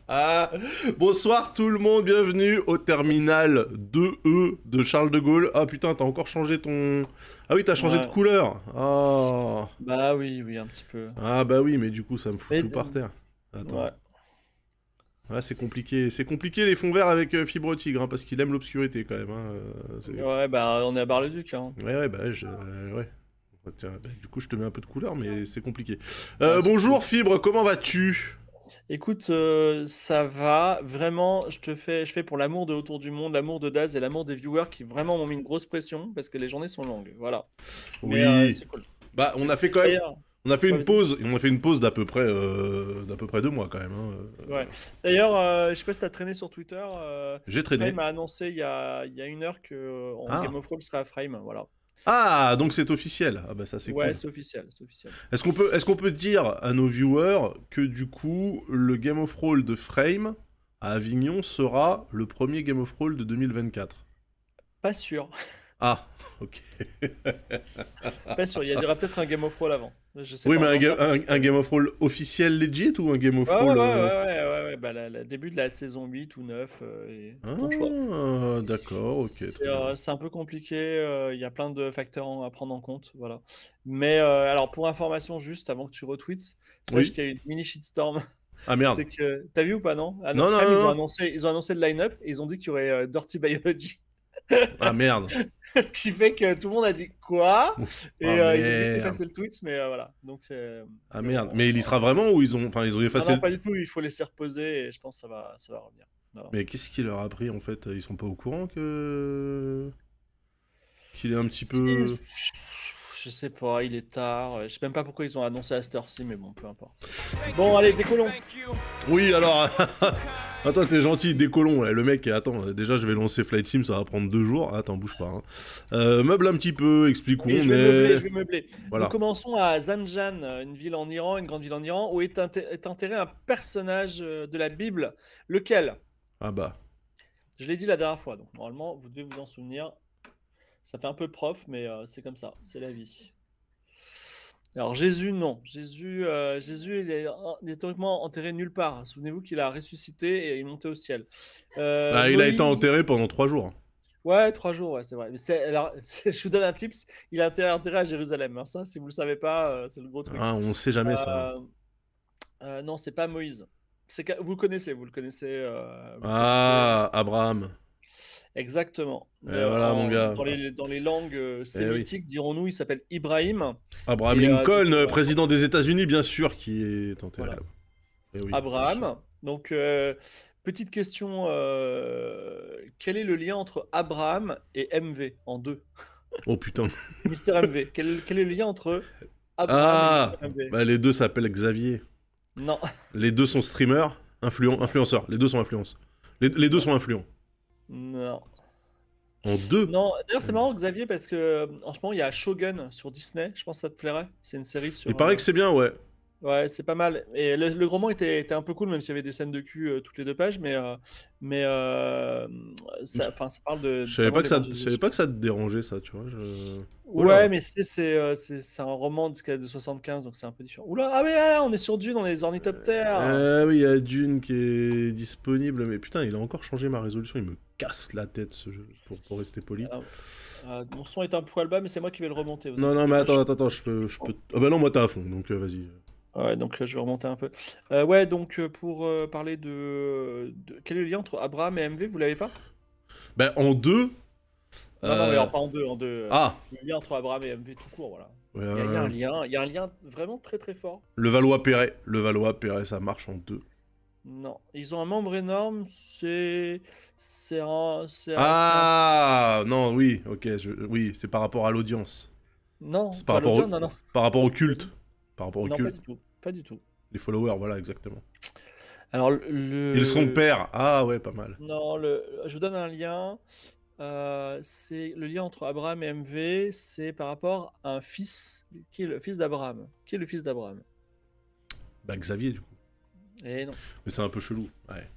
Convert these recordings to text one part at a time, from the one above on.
Ah, bonsoir tout le monde, bienvenue au terminal 2E de Charles de Gaulle. Ah putain, t'as encore changé ton... Ah oui, t'as changé de Ouais. couleur. Ah. Bah oui, oui, un petit peu. Ah bah oui, mais du coup ça me fout Mais, tout par terre. Attends. ouais. Ah, c'est compliqué. C'est compliqué les fonds verts avec Fibre Tigre, hein, parce qu'il aime l'obscurité quand même. Hein. Ouais, bah on est à Bar-le-Duc, hein. Ouais, bah ouais. Tiens, bah, du coup je te mets un peu de couleur, mais c'est compliqué. Ouais, c'est cool. Bonjour Fibre, comment vas-tu? Écoute, ça va. Vraiment, je fais pour l'amour de Autour du Monde, l'amour de Daz et l'amour des viewers qui vraiment m'ont mis une grosse pression parce que les journées sont longues. Voilà. Mais Oui. c'est cool. Bah on a fait quand même... D'ailleurs, On a fait ouais, une vas-y. pause, et on a fait une pause d'à peu près 2 mois quand même. Hein. Ouais. D'ailleurs, je sais pas si t'as traîné sur Twitter. J'ai traîné. Frame a annoncé il y a 1 heure que Game Ah. of Thrones sera à Frame. Voilà. Ah, donc c'est officiel. Ah bah ça c'est Ouais, cool. c'est officiel, c'est officiel. Est-ce qu'on peut dire à nos viewers que du coup le Game of Thrones de Frame à Avignon sera le premier Game of Thrones de 2024? Pas sûr. Ah, ok. Pas sûr, il y aura peut-être un Game of Thrones avant. Je sais Oui, pas, mais on un, n'en ga- sait pas. un- un Game of Thrones officiel legit ou un Game of Ouais, ouais, ouais, Thrones ouais, bah, début de la saison 8 ou 9, ton choix. Ah, d'accord, ok, très bien. C'est un peu compliqué, il y a plein de facteurs à prendre en compte, voilà. Mais alors, pour information, juste avant que tu retweets, sache Oui. qu'il y a eu une mini shitstorm. Ah merde. C'est que, t'as vu ou pas, non? À Non, notre non, frame, non, non. ils ont annoncé le line-up et ils ont dit qu'il y aurait Dirty Biology. Ah merde. Ce qui fait que tout le monde a dit quoi? Et Ah ils ont vite merde. effacé le tweet, mais voilà. Donc, Ah mais merde. bon, Mais il y sera vraiment ou ils ont ah effacé non, le... pas du tout, il faut laisser reposer et je pense que ça va revenir. Voilà. Mais qu'est-ce qu'il leur a pris en fait? Ils sont pas au courant que... Qu'il est un petit Si, peu... je sais pas, il est tard. Je sais même pas pourquoi ils ont annoncé à cette heure-ci, mais bon, peu importe. Bon, allez, décollons. Oui, alors... Attends, t'es gentil, décollons. Le mec, attends, déjà je vais lancer Flight Sim, ça va prendre 2 jours. Attends, bouge pas. Hein. Meuble un petit peu, explique où Oui, on est. je vais meubler. Nous Voilà. commençons à Zanjan, une ville en Iran, une grande ville en Iran, où est enterré un personnage de la Bible. Lequel? Ah bah. Je l'ai dit la dernière fois, donc normalement, vous devez vous en souvenir. Ça fait un peu prof, mais c'est comme ça, c'est la vie. Alors Jésus, non. Jésus il est théoriquement enterré nulle part. Souvenez-vous qu'il a ressuscité et il est monté au ciel. Bah, il a été Moïse, enterré pendant 3 jours. ouais, 3 jours, ouais, c'est vrai. Mais alors, je vous donne un tips, il a été enterré à Jérusalem. Hein. Ça, si vous le savez pas, c'est le gros truc. Ah, on sait jamais ça. Euh, non, c'est pas Moïse. Vous le connaissez, vous le connaissez. Ah, Abraham. Exactement. Et voilà, mon gars. Dans les langues Eh oui. sémitiques, dirons-nous, il s'appelle Ibrahim. Abraham Et Lincoln, donc, président des États-Unis, bien sûr, qui est enterré voilà. là-bas. Eh oui, bien sûr. Abraham. Donc, petite question, quel est le lien entre Abraham et MV en deux? Oh putain. Mister MV. Quel est le lien entre Abraham et Mister Ah, MV? bah les deux s'appellent Xavier. Non, Les deux sont streamers, influenceurs. Les deux sont influenceurs. Les deux non, sont influents. non. En deux. Non, d'ailleurs, c'est marrant, Xavier, parce que en ce moment, il y a Shogun sur Disney. Je pense que ça te plairait. C'est une série Il sur. paraît que c'est bien, ouais. Ouais, c'est pas mal. Et le roman était un peu cool, même s'il y avait des scènes de cul toutes les 2 pages, mais ça parle de Je savais vraiment pas de que ça, je savais l'évangélisation. pas que ça te dérangeait, ça, tu vois. Ouais, Oula. mais c'est un roman de 75, donc c'est un peu différent. Oula, ah mais ah, on est sur Dune, on est les ornithoptères. Oui, il y a Dune qui est disponible, mais putain, il a encore changé ma résolution. Il me casse la tête, ce jeu, pour rester poli. Alors, mon son est un poil bas, mais c'est moi qui vais le remonter. Vous Non, non, inquiétez mais pas. attends, je peux... Ah bah non, moi t'as à fond, donc vas-y. Ouais, donc je vais remonter un peu. Ouais, donc pour parler quel est le lien entre Abraham et MV, vous l'avez pas? Bah, en deux... Non, non, mais euh, alors pas en deux, Ah, le lien entre Abraham et MV tout court, voilà. ouais, Il y a un lien vraiment très très fort. Le Valois-Perret, ça marche en deux. Non, ils ont un membre énorme, c'est un... Ah, non, oui, ok, oui, c'est par rapport à l'audience. Non, C'est pas l'audience, non, non. par rapport au Vas-y. culte. Par rapport au Non, pas culte. du tout, pas du tout. Les followers, voilà, exactement. Alors, Ils sont pères. Ah ouais, pas mal. Non, je vous donne un lien. C'est le lien entre Abraham et MV, c'est par rapport à un fils, qui est le fils d'Abraham. Qui est le fils d'Abraham? Bah, Xavier, du coup. Eh non. Mais c'est un peu chelou, ouais.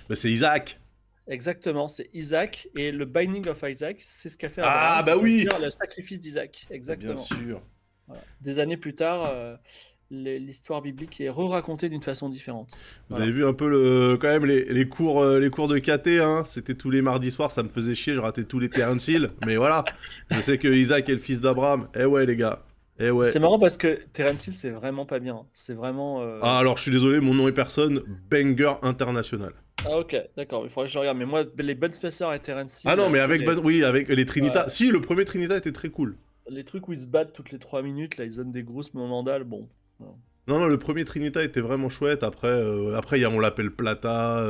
Bah, c'est Isaac. Exactement, c'est Isaac, et le Binding of Isaac, c'est ce qu'a fait Abraham, Ah, bah oui. c'est-à-dire le sacrifice d'Isaac. Bah, bien Exactement. sûr. Voilà. Des années plus tard, l'histoire biblique est re-racontée d'une façon différente. Vous Voilà. avez vu un peu quand même les cours de KT, hein. C'était tous les mardis soirs, ça me faisait chier, je ratais tous les Terence Hill. Mais voilà, je sais que Isaac est le fils d'Abraham. Eh ouais les gars, eh ouais. C'est marrant parce que Terence Hill, c'est vraiment pas bien. C'est vraiment. Ah alors je suis désolé, mon nom est personne, banger international. Ah, ok, d'accord, il faudrait que je regarde. Mais moi, les Bud Spencer et Terence Hill, Ah non mais c'est avec oui avec les Trinitas. ouais, Si le premier Trinita était très cool. les trucs où ils se battent toutes les 3 minutes, là, ils donnent des grosses mandales, bon. Voilà. Non, non, le premier Trinita était vraiment chouette. Après on l'appelle Plata,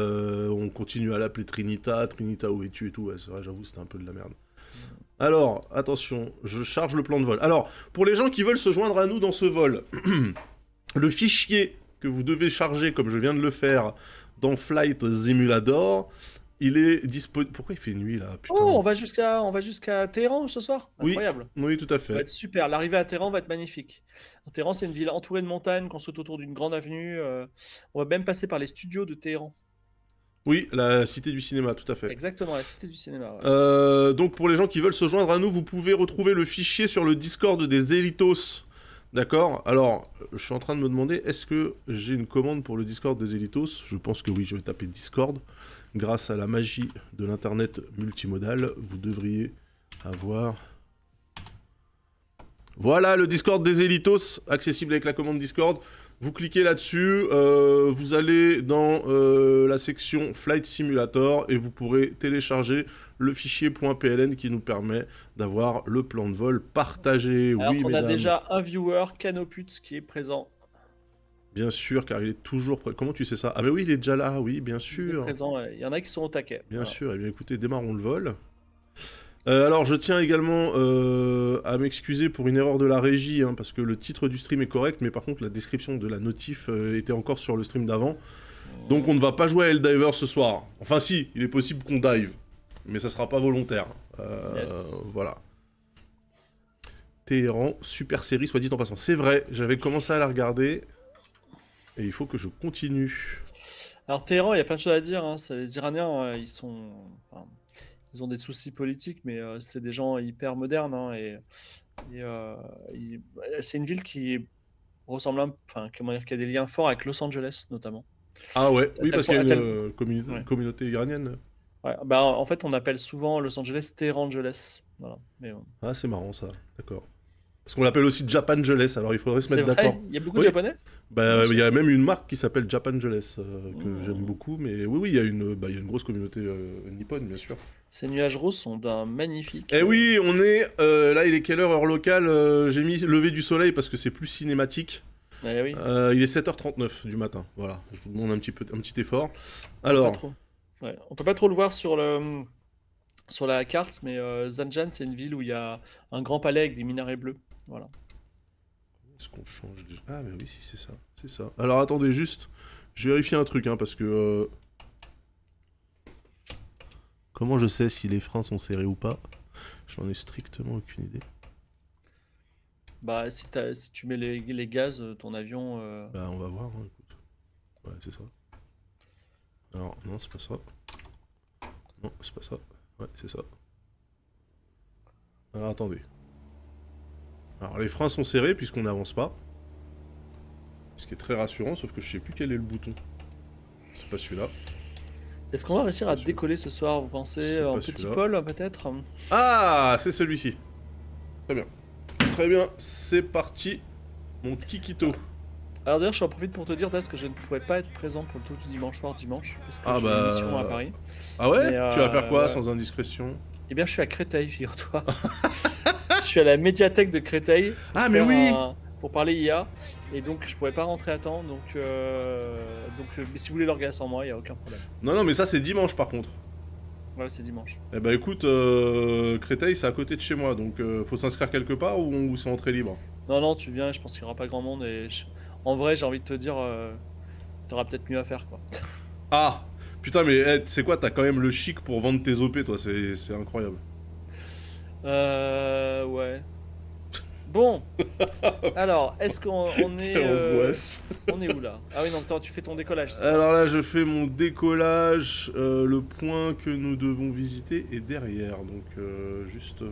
on continue à l'appeler Trinita, Trinita où es-tu et tout. Ouais, c'est vrai, j'avoue, c'était un peu de la merde. Alors, attention, je charge le plan de vol. Alors, pour les gens qui veulent se joindre à nous dans ce vol, le fichier que vous devez charger, comme je viens de le faire, dans Flight Simulator, il est disponible... Pourquoi il fait nuit, là? Putain. Oh, on va jusqu'à Téhéran ce soir? Oui, Incroyable. oui, tout à Ça va fait. être super. L'arrivée à Téhéran va être magnifique. Téhéran, c'est une ville entourée de montagnes, construite autour d'une grande avenue. On va même passer par les studios de Téhéran. Oui, la cité du cinéma, tout à fait. Exactement, la cité du cinéma. Ouais. Donc pour les gens qui veulent se joindre à nous, vous pouvez retrouver le fichier sur le Discord des Elitos. D'accord? Alors, je suis en train de me demander, est-ce que j'ai une commande pour le Discord des Elitos? Je pense que oui, je vais taper Discord. Grâce à la magie de l'internet multimodal, vous devriez avoir... Voilà le Discord des Elitos, accessible avec la commande Discord. Vous cliquez là-dessus, vous allez dans la section Flight Simulator et vous pourrez télécharger le fichier .pln qui nous permet d'avoir le plan de vol partagé. Alors Oui, qu'on a mesdames. déjà un viewer, Canoput, qui est présent. Bien sûr, car il est toujours prêt. Comment tu sais ça? Ah mais oui, il est déjà là, oui, bien Il est sûr. présent, ouais. Il y en a qui sont au taquet. Bien Voilà. sûr, et bien écoutez, démarrons le vol. Alors je tiens également à m'excuser pour une erreur de la régie, hein, parce que le titre du stream est correct, mais par contre la description de la notif était encore sur le stream d'avant. Donc on ne va pas jouer à Helldiver ce soir. Enfin si, il est possible qu'on dive, mais ça sera pas volontaire. Yes. Voilà. Téhéran, super série, soit dit en passant. C'est vrai, j'avais commencé à la regarder, et il faut que je continue. Alors Téhéran, il y a plein de choses à dire. Hein. Les Iraniens, enfin, ils ont des soucis politiques, mais c'est des gens hyper modernes. Hein, c'est une ville qui ressemble, enfin, comment dire, qui a des liens forts avec Los Angeles, notamment. Ah ouais, oui, parce qu'il y a à tel- une ouais. communauté iranienne. Ouais, bah, en fait, on appelle souvent Los Angeles Téhérangeles. Voilà. Mais, Ah, c'est marrant ça, d'accord. Parce qu'on l'appelle aussi Japangeles, alors il faudrait se c'est mettre vrai, d'accord. il y a beaucoup de Oui. Japonais? Bah, il y a même une marque qui s'appelle Japangeles, que Oh. j'aime beaucoup, mais oui, oui, il y a une grosse communauté nippone, bien sûr. Ces nuages roses sont d'un magnifique. Eh oui, on est, là il est quelle heure locale? J'ai mis lever du soleil parce que c'est plus cinématique. Eh oui. Il est 7h39 du matin, voilà, je vous demande un petit effort. Pas Alors, trop. Ouais. On peut pas trop le voir sur la carte, mais Zanjan, c'est une ville où il y a un grand palais avec des minarets bleus. Voilà. est-ce qu'on change déjà? Ah mais oui, si, c'est ça, c'est ça. Alors attendez juste, je vérifie un truc, hein, parce que... Comment je sais si les freins sont serrés ou pas? J'en ai strictement aucune idée. Bah, si tu mets les gaz, ton avion. Bah on va voir, hein, écoute. Ouais, c'est ça. Alors, non, c'est pas ça. Non, c'est pas ça. Ouais, c'est ça. Alors, attendez. Alors, les freins sont serrés puisqu'on n'avance pas. Ce qui est très rassurant, sauf que je sais plus quel est le bouton. C'est pas celui-là. Est-ce qu'on va réussir à Celui-là. décoller ce soir, vous pensez? C'est En pas petit celui-là. Paul, peut-être? Ah, c'est celui-ci. Très bien. Très bien, c'est parti. Mon Kikito. Alors d'ailleurs, je en profite pour te dire, Das, que je ne pourrais pas être présent pour le tout du dimanche soir, dimanche, parce que Ah j'ai bah, une mission à Paris. Ah ouais? Mais, Tu vas faire quoi ouais. sans indiscrétion? Eh bien, je suis à Créteil, figure-toi. Je suis à la médiathèque de Créteil pour Ah, mais faire oui! pour parler IA, et donc je pourrais pas rentrer à temps, donc mais si vous voulez l'orgasme sans moi, il y a aucun problème. Non, non, mais ça c'est dimanche par contre. Ouais, c'est dimanche. Eh bah écoute, Créteil c'est à côté de chez moi, donc faut s'inscrire quelque part ou c'est entrée libre? Non, non, tu viens, je pense qu'il y aura pas grand monde, en vrai, j'ai envie de te dire, t'auras peut-être mieux à faire, quoi. Ah! Putain, mais tu sais quoi, t'as quand même le chic pour vendre tes OP, toi, c'est incroyable. Ouais. Bon, alors, est-ce qu'on est... Quelle angoisse. On est où là? Ah oui, non, attends, tu fais ton décollage, c'est ça? Alors là, je fais mon décollage, le point que nous devons visiter est derrière, donc juste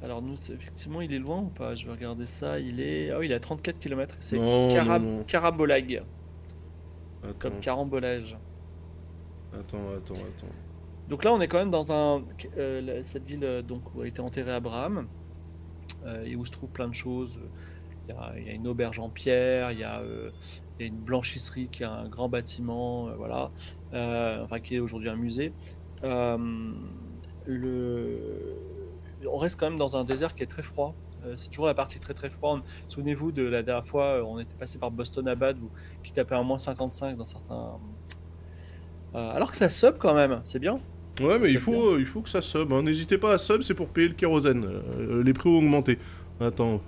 Alors nous, effectivement, il est loin ou pas? Je vais regarder ça. Il est... Ah oui, il est à 34 km. C'est Non, non, non. Carabolag, comme Attends, carambolage. attends. Donc là, on est quand même dans cette ville donc, où a été enterré Abraham, et où se trouvent plein de choses. Il y a une auberge en pierre, il y a une blanchisserie qui a un grand bâtiment, voilà, enfin qui est aujourd'hui un musée. Euh, on reste quand même dans un désert qui est très froid. C'est toujours la partie très très froide. Souvenez-vous de la dernière fois, on était passé par Boston Abad qui tapait à moins 55 dans certains. Alors que ça sub quand même, c'est bien. Ouais, Ça mais sub bien. il faut que ça sub. Hein. N'hésitez pas à sub, c'est pour payer le kérosène. Les prix ont augmenté. Attends,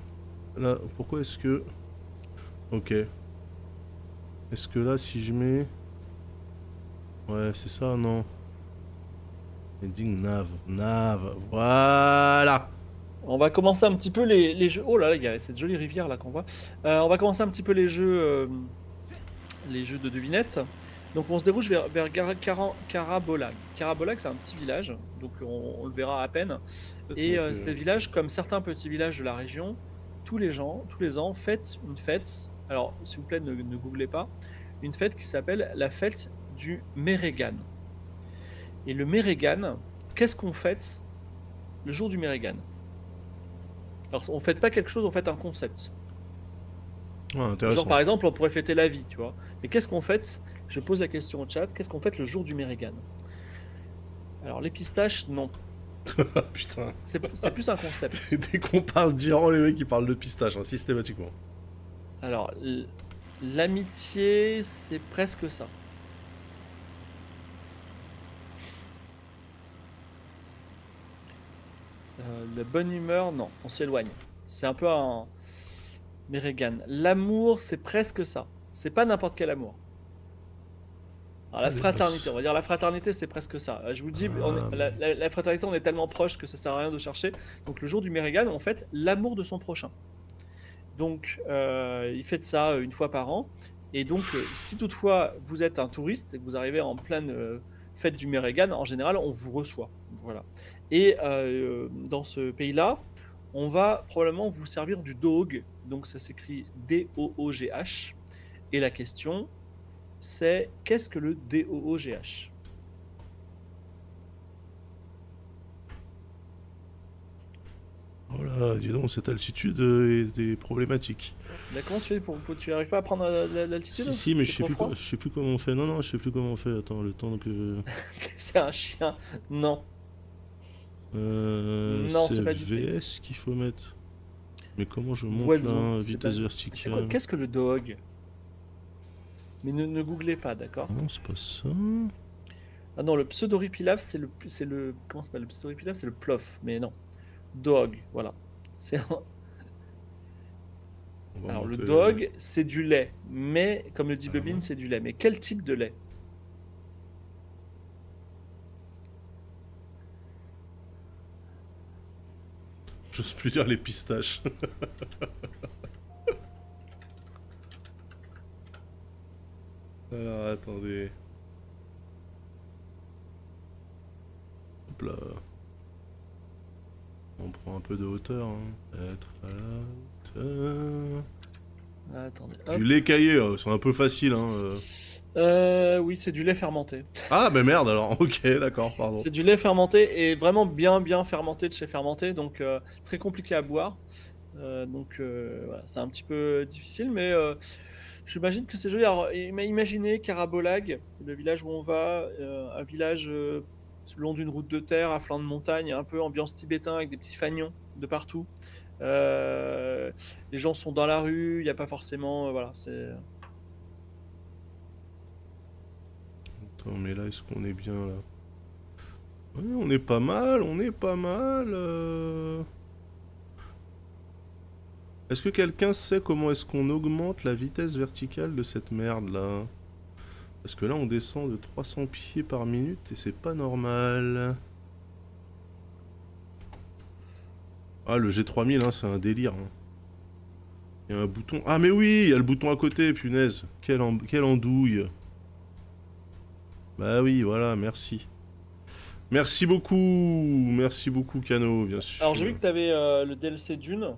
là, pourquoi est-ce que... Ok. Est-ce que là, si je mets... Ouais, c'est ça, non. Heading nav, voilà. On va commencer un petit peu les jeux. Oh là là, il y a cette jolie rivière là qu'on voit. On va commencer un petit peu les jeux de devinette. Donc on se déroule vers Carabolag. Carabolag, c'est un petit village, donc on le verra à peine. Et Donc, ces villages, comme certains petits villages de la région, tous les ans, fêtent une fête. Alors, s'il vous plaît, ne googlez pas. Une fête qui s'appelle la fête du Mérégan. Et le Mérégan, qu'est-ce qu'on fête le jour du Mérégan? Alors, on fête pas quelque chose, on fête un concept. ouais, Genre, intéressant. par exemple, on pourrait fêter la vie, tu vois. Mais qu'est-ce qu'on fête? Je pose la question au chat. Qu'est-ce qu'on fête le jour du Mérégan? Alors, les pistaches, non. Ah, putain. C'est plus un concept. Dès qu'on parle d'Iran, les mecs, ils parlent de pistache, hein, systématiquement. Alors, l'amitié, c'est presque ça. La bonne humeur, non, on s'éloigne. C'est un peu un Mérégan. L'amour, c'est presque ça. C'est pas n'importe quel amour. Alors, la fraternité, on va dire la fraternité, c'est presque ça. Je vous dis, la fraternité, on est tellement proche que ça sert à rien de chercher. Donc, le jour du Mérégan, on fête l'amour de son prochain. Donc, il fait ça une fois par an. Et donc, si toutefois vous êtes un touriste et que vous arrivez en pleine fête du Mérégan, en général, on vous reçoit. Voilà. Et dans ce pays-là, on va probablement vous servir du doog. Donc, ça s'écrit D-O-O-G-H. Et la question, c'est qu'est-ce que le D-O-O-G-H? Oh là, dis donc, cette altitude est problématique. Mais comment tu fais tu n'arrives pas à prendre l'altitude? Si, mais C'est trop froid? je sais plus comment on fait. Non, je sais plus comment on fait. Attends, le temps que... C'est un chien. Non. Non, c'est c'est pas du thé. VS qu'il faut mettre. Mais comment je monte là, Oiseau. hein, vitesse verticale? Qu'est-ce que le dog? Mais ne googlez pas, d'accord? Non, c'est pas ça. Ah non, le pseudoripilave, comment ça s'appelle? Le pseudoripilave, c'est le plof, mais non. Dog, voilà. C'est On va Alors, le monter... dog, c'est du lait, mais comme le dit Ah, Bubine, ouais. c'est du lait. Mais quel type de lait? J'ose plus dire les pistaches. Alors, attendez. Hop là. On prend un peu de hauteur, hein. Être à la hauteur. Ah, attendez, Du hop. lait caillé, c'est un peu facile, hein. Oui, c'est du lait fermenté. Ah, bah merde alors, ok, d'accord, pardon. C'est du lait fermenté et vraiment bien bien fermenté de chez fermenté, donc très compliqué à boire. Voilà, c'est un petit peu difficile, mais j'imagine que c'est joli. Alors, imaginez Carabolag, le village où on va, un village le long d'une route de terre, à flanc de montagne, un peu ambiance tibétain avec des petits fanions de partout. Les gens sont dans la rue, il n'y a pas forcément. Voilà, c'est. Attends, mais là, est-ce qu'on est bien là? Ouais, on est pas mal, on est pas mal. Est-ce que quelqu'un sait comment est-ce qu'on augmente la vitesse verticale de cette merde là? Parce que là, on descend de 300 pieds par minute et c'est pas normal. Ah, le G3000, hein, c'est un délire. Hein. Il y a un bouton. Ah, mais oui, il y a le bouton à côté, punaise. Quelle andouille. Bah oui, voilà, merci. merci beaucoup Kano, bien Alors j'ai sûr. vu que tu avais le DLC Dune.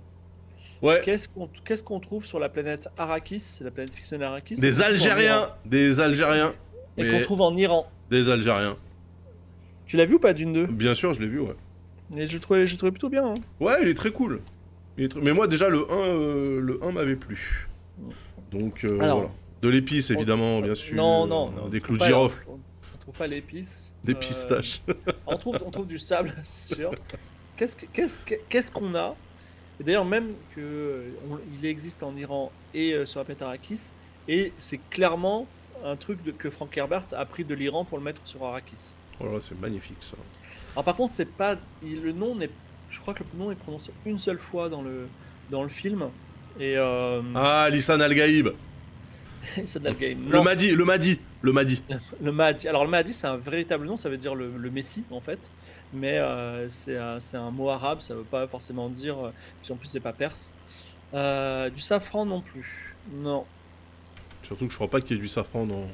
Ouais, Qu'est-ce qu'on trouve sur la planète Arrakis, la planète fictionnelle Arrakis, et des qu'on trouve en Iran? Des Et qu'on Algériens, et qu'on mais trouve en Iran. des Algériens. Tu l'as vu ou pas Dune 2? Bien sûr, je l'ai vu, ouais. Et je trouvais plutôt bien, hein. Ouais, il est très cool. Mais moi, déjà, le un m'avait plu. Donc, voilà. Alors, De l'épice, on- évidemment, bien non, sûr. non, non, Des clous de girofle, on trouve pas l'épice. des pistaches. On trouve du sable, c'est sûr. Qu'est-ce qu'on a? Et d'ailleurs, même il existe en Iran et sur la planète Arrakis, et c'est clairement un truc que Frank Herbert a pris de l'Iran pour le mettre sur Arrakis. Oh là là, c'est magnifique, ça. Alors par contre, c'est pas le nom n'est, je crois que le nom est prononcé une seule fois dans le film, et Ah, Lisan Al-Gaïb. c'est dans le game. Le Non, Mahdi, le Mahdi, le Mahdi. le Mahdi. Alors le Mahdi, c'est un véritable nom, ça veut dire le Messie en fait, mais c'est un mot arabe, ça veut pas forcément dire. Puis en plus, c'est pas perse. Du safran non plus. Non, Surtout que je crois pas qu'il y ait du safran dans...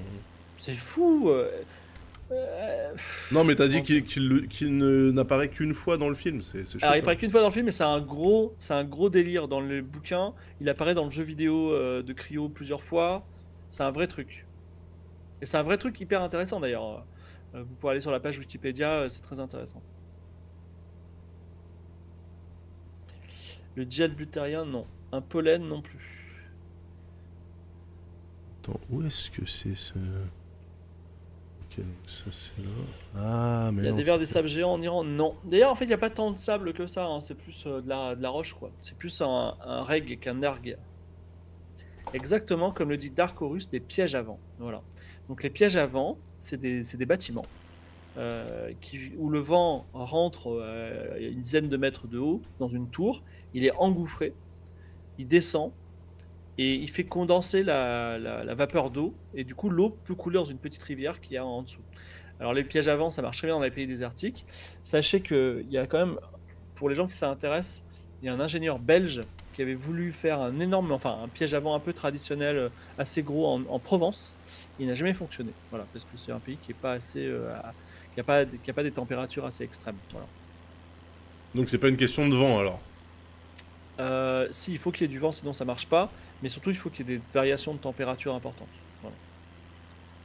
c'est fou. Non, mais t'as dit Comment dire. qu'il n'apparaît qu'une fois dans le film, c'est chaud, Alors il quoi. paraît qu'une fois dans le film, mais c'est un gros délire dans le bouquin. Il apparaît dans le jeu vidéo de Cryo plusieurs fois. C'est un vrai truc. Et c'est un vrai truc hyper intéressant d'ailleurs. Vous pouvez aller sur la page Wikipédia, c'est très intéressant. Le djihad butérien, non. Un pollen, non plus. Attends, où est-ce que c'est ce... Ok, donc ça c'est là. Ah, mais Il y a non, des vers c'est des pas... sables géants en Iran, non. D'ailleurs, en fait, il n'y a pas tant de sable que ça, hein. C'est plus de la roche, quoi. C'est plus un reg qu'un erg. Exactement comme le dit Dark Horus, des pièges à vent. Voilà. Donc les pièges à vent, c'est des bâtiments où le vent rentre une dizaine de mètres de haut dans une tour. Il est engouffré, il descend et il fait condenser la vapeur d'eau. Et du coup, l'eau peut couler dans une petite rivière qu'il y a en dessous. Alors les pièges à vent, ça marche très bien dans les pays désertiques. Sachez qu'il y a quand même, pour les gens qui s'intéressent, il y a un ingénieur belge qui avait voulu faire un piège à vent un peu traditionnel, assez gros en Provence. Il n'a jamais fonctionné. Voilà, parce que c'est un pays qui est pas assez, qui a pas des températures assez extrêmes. Voilà. Donc c'est pas une question de vent, alors. Si, il faut qu'il y ait du vent, sinon ça marche pas. Mais surtout, il faut qu'il y ait des variations de température importantes. Voilà.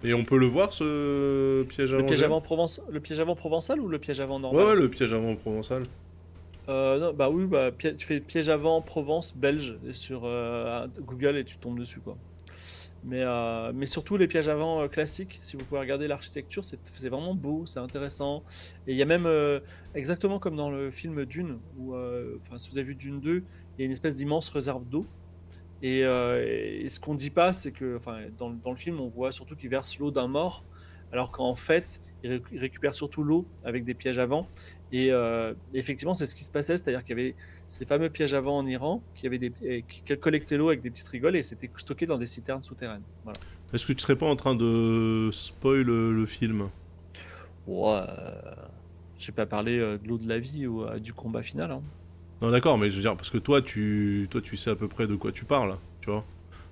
Et on peut le voir, ce piège à Le piège à vent. vent le piège à vent provençal ou le piège à vent Ouais, ouais, normal? le piège à vent provençal. Non, bah oui, bah, tu fais piège à vent Provence belge sur Google et tu tombes dessus quoi. Mais surtout les pièges à vent classiques, si vous pouvez regarder l'architecture, c'est vraiment beau, c'est intéressant. Et il y a même, exactement comme dans le film Dune, où, enfin, si vous avez vu Dune 2, il y a une espèce d'immense réserve d'eau. Et ce qu'on dit pas, c'est que, enfin, dans le film, on voit surtout qu'ils versent l'eau d'un mort, alors qu'en fait, ils récupèrent surtout l'eau avec des pièges à vent. Et effectivement, c'est ce qui se passait, c'est-à-dire qu'il y avait ces fameux pièges à vent en Iran qui collectaient l'eau avec des petites rigoles et c'était stocké dans des citernes souterraines. Voilà. Est-ce que tu serais pas en train de spoil le film? Ouais, je vais pas parler de l'eau de la vie ou du combat final, hein. Non, d'accord, mais je veux dire, parce que toi, tu sais à peu près de quoi tu parles, tu vois?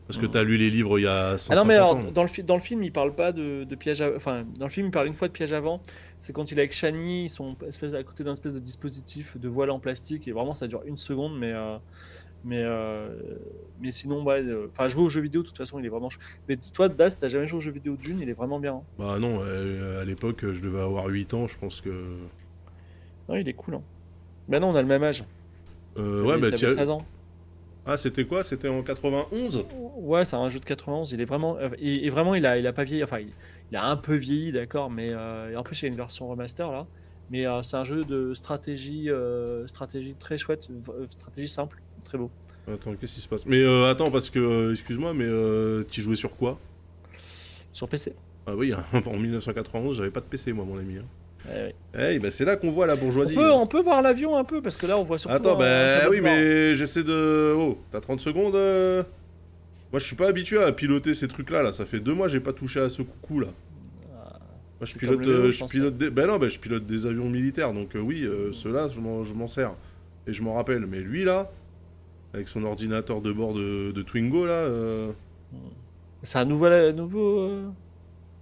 Parce que Mm. t'as lu les livres il y a Ah non, mais 150 alors, ans. dans le film, il parle pas de piège à... Enfin, dans le film, il parle une fois de piège avant. C'est quand il est avec Shani, ils sont à côté d'un espèce de dispositif de voile en plastique. Et vraiment, ça dure une seconde. Mais, euh, mais sinon, ouais, enfin, jouer aux jeux vidéo, de toute façon, il est vraiment... Mais toi, Das, t'as jamais joué aux jeux vidéo Dune, il est vraiment bien, hein. Bah non, à l'époque, je devais avoir 8 ans, je pense que... Non, il est cool, hein. Ben non, on a le même âge. Ouais, bah T'avais 13 ans. Ah, c'était quoi? C'était en 91? Ouais, c'est un jeu de 91. Il est vraiment... Et vraiment, il a pas vieilli. Enfin, il a un peu vieilli, d'accord. Mais en plus, il y a une version remaster, là. Mais c'est un jeu de stratégie très chouette, stratégie simple, très beau. Attends, qu'est-ce qui se passe? Mais attends, parce que, excuse-moi, mais tu jouais sur quoi? Sur PC. Ah oui, en 1991, j'avais pas de PC, moi, mon ami, hein. Ouais, ouais. Eh, bah c'est là qu'on voit la On bourgeoisie, peut, hein. on peut voir l'avion un peu, parce que là, on voit surtout Attends, un bah tableau de oui, bord. mais j'essaie de... Oh, t'as 30 secondes Moi, je suis pas habitué à piloter ces trucs-là, là. Ça fait 2 mois, j'ai pas touché à ce coucou, là. Ah, Moi, je c'est comme pilote, le vélo, je je pense. pilote des... Ben non, ben, je pilote des avions militaires, donc oui, ceux-là, je m'en sers. Et je m'en rappelle. Mais lui, là, avec son ordinateur de bord de Twingo, là... C'est un nouveau.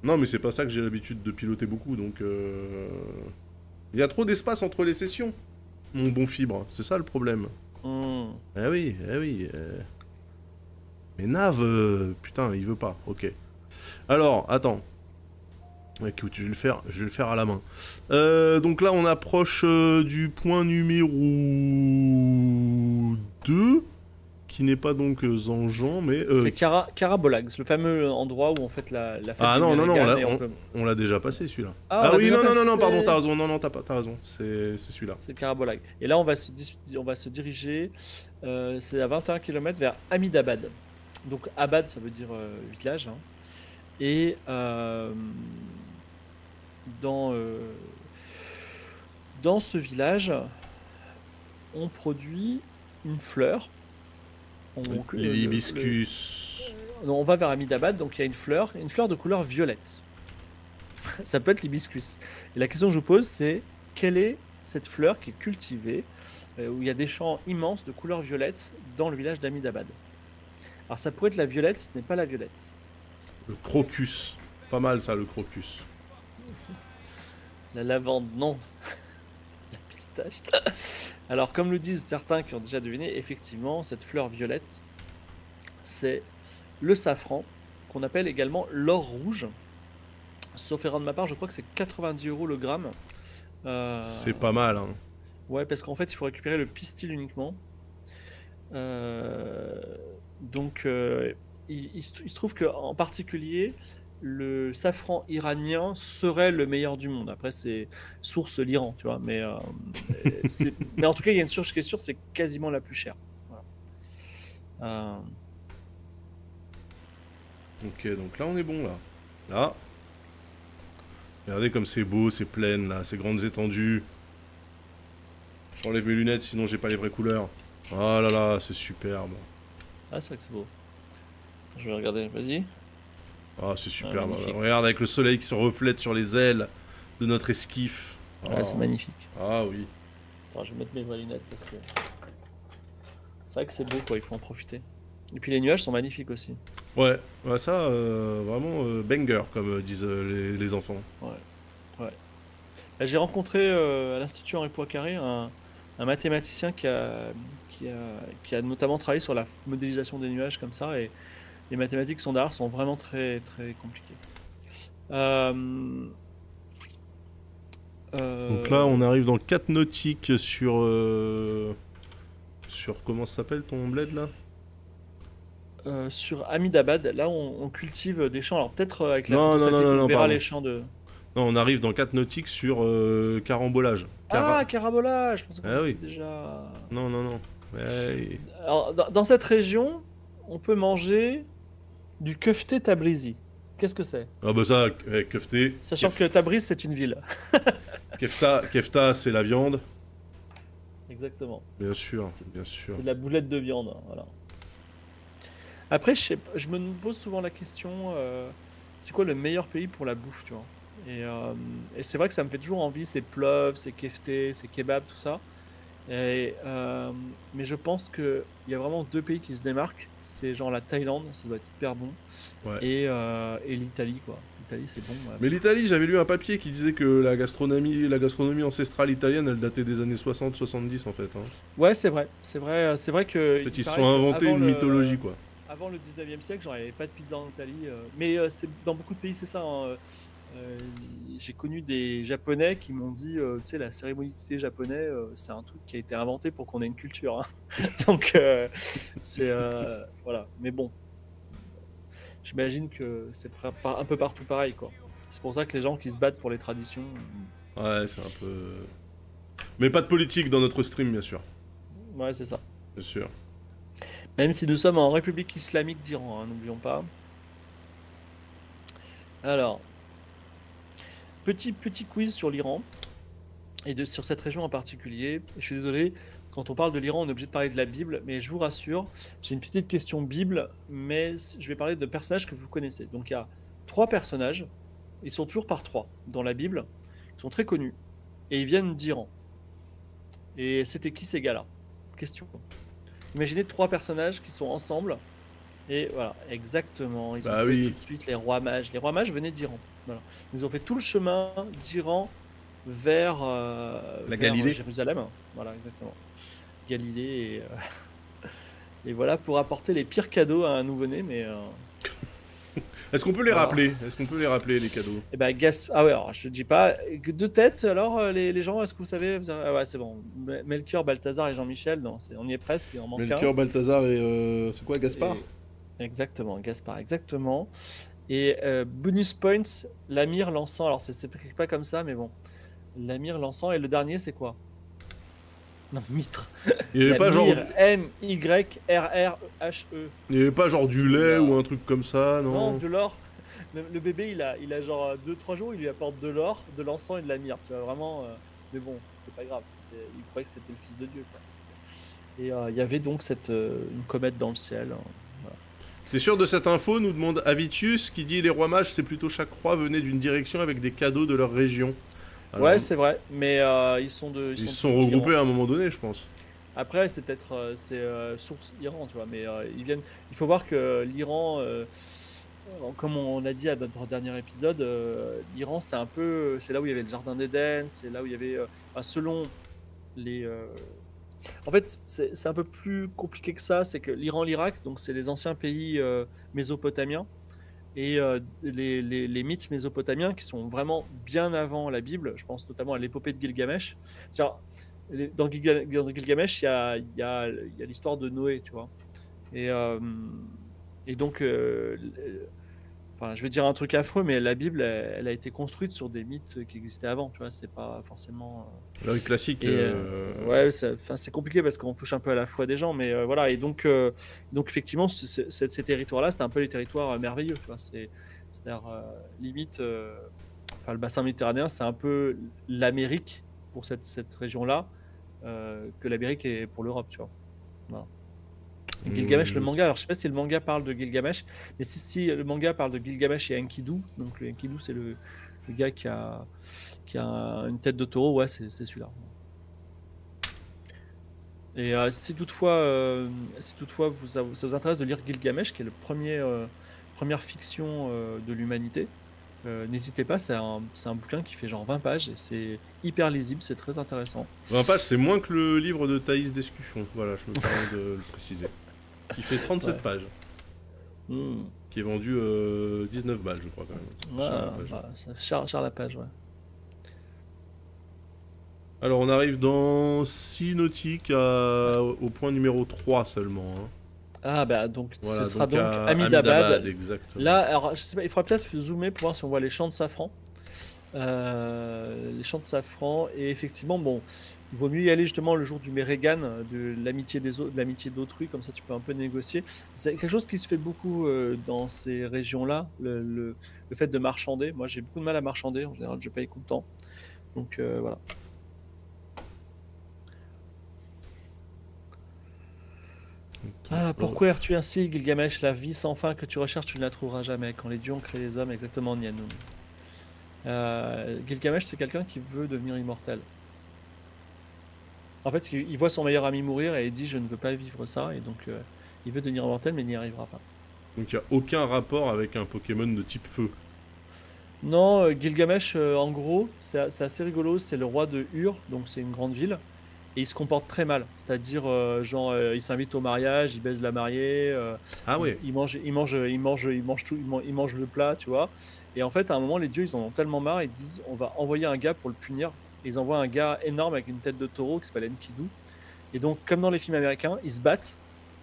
Non, mais c'est pas ça que j'ai l'habitude de piloter beaucoup, donc... Il y a trop d'espace entre les sessions, mon bon fibre. C'est ça le problème. Hmm. Eh oui, eh oui. Mais Nav, putain, il veut pas. Ok. Alors, attends. Écoute, je vais le faire à la main. Donc là, on approche du point numéro 2, qui n'est pas donc Zanjan, mais... C'est Carabolag, c'est le fameux endroit où on fait la fête Ah du non, non, non, Mérigan et on peut... on l'a déjà passé celui-là. Ah, on Ah l'a oui, déjà non, non, non, non, passé. pardon, t'as raison, non, non, t'as raison, c'est celui-là. C'est le Carabolag. Et là, on va se diriger, c'est à 21 km vers Hamidabad. Donc Abad, ça veut dire village, hein. Et dans, dans ce village, on produit une fleur. L'hibiscus. On va vers Hamidabad, donc il y a une fleur de couleur violette. Ça peut être l'hibiscus. Et la question que je vous pose, c'est quelle est cette fleur qui est cultivée, où il y a des champs immenses de couleur violette dans le village d'Hamidabad. Alors ça pourrait être la violette, ce n'est pas la violette. Le crocus. Pas mal ça, le crocus. La lavande, non. La pistache. Alors comme le disent certains qui ont déjà deviné, effectivement, cette fleur violette, c'est le safran, qu'on appelle également l'or rouge. Sauf erreur de ma part, je crois que c'est 90 € le gramme. C'est pas mal, hein. Ouais, parce qu'en fait, il faut récupérer le pistil uniquement. Donc, il se trouve qu'en particulier, le safran iranien serait le meilleur du monde. Après, c'est source l'Iran, tu vois. Mais en tout cas, il y a une chose qui est sûre, c'est quasiment la plus chère. Voilà. Ok, donc là, on est bon, là. Là. Regardez comme c'est beau, ces plaines, là, ces grandes étendues. J'enlève mes lunettes, sinon j'ai pas les vraies couleurs. Oh là là, c'est superbe. Ah, c'est vrai que c'est beau. Je vais regarder, vas-y. Ah, c'est superbe. magnifique. Regarde avec le soleil qui se reflète sur les ailes de notre esquif. Ouais, c'est magnifique. Ah oui. Attends, je vais mettre mes vraies lunettes parce que c'est vrai que c'est beau, quoi. Il faut en profiter. Et puis les nuages sont magnifiques aussi. Ouais, ouais ça, vraiment banger, comme disent les enfants. Ouais. Là, j'ai rencontré à l'Institut Henri Poincaré un mathématicien qui a notamment travaillé sur la modélisation des nuages comme ça. Et les mathématiques standards sont vraiment très, très compliquées. Donc là, on arrive dans le 4 nautique sur... sur comment ça s'appelle ton bled là? Sur Hamidabad, là on cultive des champs. Alors peut-être avec la Non, non, photosynthèse, non, on verra pardon. les champs de... Non, on arrive dans 4 nautique sur carambolage. Ah, Carabola, je pensais qu'on Ah oui. était déjà... Non, non, non. Ouais. Alors, dans cette région, on peut manger du kefté tabrizi. Qu'est-ce que c'est? Ah bah ça, kefté. Sachant que Tabriz, c'est une ville. Kefta, c'est la viande. Exactement. Bien sûr, bien sûr. C'est de la boulette de viande, hein, voilà. Après, je me pose souvent la question, c'est quoi le meilleur pays pour la bouffe, tu vois? Et c'est vrai que ça me fait toujours envie, ces plov, ces keftés, ces kebabs, tout ça. Mais je pense qu'il y a vraiment deux pays qui se démarquent. C'est genre la Thaïlande, ça doit être hyper bon. Ouais. Et l'Italie, quoi. L'Italie, c'est bon. Ouais. Mais l'Italie, j'avais lu un papier qui disait que la gastronomie ancestrale italienne, elle datait des années 60-70 en fait. Hein. Ouais, c'est vrai. C'est vrai que. En fait, il ils se paraît sont que inventés une mythologie, quoi. Avant le 19e siècle, genre, il n'y avait pas de pizza en Italie. Mais dans beaucoup de pays, c'est ça. Hein. J'ai connu des Japonais qui m'ont dit, tu sais, la cérémonie du thé japonais, c'est un truc qui a été inventé pour qu'on ait une culture. Hein. Donc, c'est... voilà. Mais bon, j'imagine que c'est un peu partout pareil, quoi. C'est pour ça que les gens qui se battent pour les traditions... Ouais, c'est un peu... Mais pas de politique dans notre stream, bien sûr. Ouais, c'est ça. Bien sûr. Même si nous sommes en République islamique d'Iran, hein, n'oublions pas. Alors... Petit quiz sur l'Iran et sur cette région en particulier. Je suis désolé, quand on parle de l'Iran, on est obligé de parler de la Bible, mais je vous rassure, j'ai une petite question Bible, mais je vais parler de personnages que vous connaissez. Donc il y a 3 personnages, ils sont toujours par 3 dans la Bible, ils sont très connus, et ils viennent d'Iran. Et c'était qui ces gars-là? Question. Imaginez 3 personnages qui sont ensemble, et voilà, exactement, ils ont fait tout de suite les rois mages. Les rois mages venaient d'Iran. Voilà. Ils ont fait tout le chemin d'Iran vers, La vers Galilée. Jérusalem. Voilà, exactement. Galilée et voilà pour apporter les pires cadeaux à un nouveau-né, mais Est-ce qu'on peut les voilà. rappeler? Est-ce qu'on peut les rappeler, les cadeaux? Et ben ah ouais, alors je te dis pas de tête. Alors les gens, est-ce que vous savez? Ah ouais, c'est bon. Melchior, Balthazar et Jean-Michel. Non, on y est presque. Il en manque un. Melchior, Balthazar et... c'est quoi, Gaspard? Et exactement, Gaspard, exactement. Et bonus points, Lamir, l'encens. Alors c'est pas comme ça, mais bon. Lamir, l'encens. Et le dernier, c'est quoi? Non, Mitre. Il y Il y avait a pas genre... Mir, M-Y-R-R-E-H-E. Il y avait pas genre du Et, lait ou un truc comme ça, non, non? de l'or. Le bébé, il a genre 2-3 jours, il lui apporte de l'or, de l'encens et de la myrrhe. Tu vois, vraiment. Mais bon, c'est pas grave. Il croyait que c'était le fils de Dieu, quoi. Et il y avait donc une comète dans le ciel. Voilà. T'es sûr de cette info? Nous demande Avitius, qui dit les rois mages, c'est plutôt chaque roi venait d'une direction avec des cadeaux de leur région. Alors, Ouais, c'est vrai, mais ils sont ils se de sont l'Iran. regroupés à un moment donné, je pense. Après, c'est peut-être source Iran, tu vois, mais ils viennent. Il faut voir que l'Iran, comme on l'a dit à notre dernier épisode, l'Iran, c'est là où il y avait le jardin d'Éden, c'est là où il y avait, enfin, selon les. En fait, c'est un peu plus compliqué que ça. C'est que l'Iran, l'Irak, donc c'est les anciens pays mésopotamiens et les mythes mésopotamiens qui sont vraiment bien avant la Bible. Je pense notamment à l'épopée de Gilgamesh. Dans Gilgamesh, il y a l'histoire de Noé, tu vois. Et, euh, et donc, enfin, je vais dire un truc affreux, mais la Bible, elle a été construite sur des mythes qui existaient avant, tu vois. C'est pas forcément. Là, le classique. Et ouais, c'est compliqué parce qu'on touche un peu à la foi des gens, mais voilà. Et donc effectivement, ces territoires-là, c'était un peu les territoires merveilleux, tu vois. C'est-à-dire limite, enfin le bassin méditerranéen, c'est un peu l'Amérique pour cette région-là que l'Amérique est pour l'Europe, tu vois. Voilà. Et Gilgamesh, le manga. Alors je sais pas si le manga parle de Gilgamesh, mais si le manga parle de Gilgamesh et Enkidu, donc le Enkidu, c'est le gars qui a une tête de taureau, ouais, c'est celui-là. Et si toutefois ça vous intéresse de lire Gilgamesh, qui est première fiction de l'humanité, n'hésitez pas, c'est un bouquin qui fait genre 20 pages et c'est hyper lisible, c'est très intéressant. 20 pages, c'est moins que le livre de Thaïs Descuffion. Voilà, je me permets de le préciser. Qui fait 37 Ouais. pages. Mmh. Qui est vendu 19 balles, je crois, quand même. Ouais, Cher la page. bah, ça cher la page, ouais. Alors, on arrive dans 6 nautiques au point numéro 3 seulement. Hein. Ah bah donc Voilà, ce sera donc à Ahmedabad. exactement. Là, alors je sais pas, il faudra peut-être zoomer pour voir si on voit les champs de safran. Les champs de safran et effectivement bon, il vaut mieux y aller justement le jour du Mérégan, de l'amitié des autres, de l'amitié d'autrui, comme ça tu peux un peu négocier. C'est quelque chose qui se fait beaucoup dans ces régions-là, le fait de marchander. Moi j'ai beaucoup de mal à marchander, en général je paye tout le temps. Donc voilà. Ah, pourquoi es-tu ainsi, Gilgamesh? La vie sans fin que tu recherches, tu ne la trouveras jamais. Quand les dieux ont créé les hommes, exactement, Nianoum. Gilgamesh, c'est quelqu'un qui veut devenir immortel. En fait, il voit son meilleur ami mourir et il dit je ne veux pas vivre ça, et donc il veut devenir immortel, mais il n'y arrivera pas. Donc, il n'y a aucun rapport avec un Pokémon de type feu. Non, Gilgamesh, en gros, c'est assez rigolo. C'est le roi de Ur, donc c'est une grande ville, et il se comporte très mal. C'est-à-dire, genre, il s'invite au mariage, il baise la mariée, Ah ouais. il mange le plat, tu vois. Et en fait, à un moment, les dieux, ils en ont tellement marre, ils disent, on va envoyer un gars pour le punir. Et ils envoient un gars énorme avec une tête de taureau qui s'appelle Enkidu. Et donc, comme dans les films américains, ils se battent.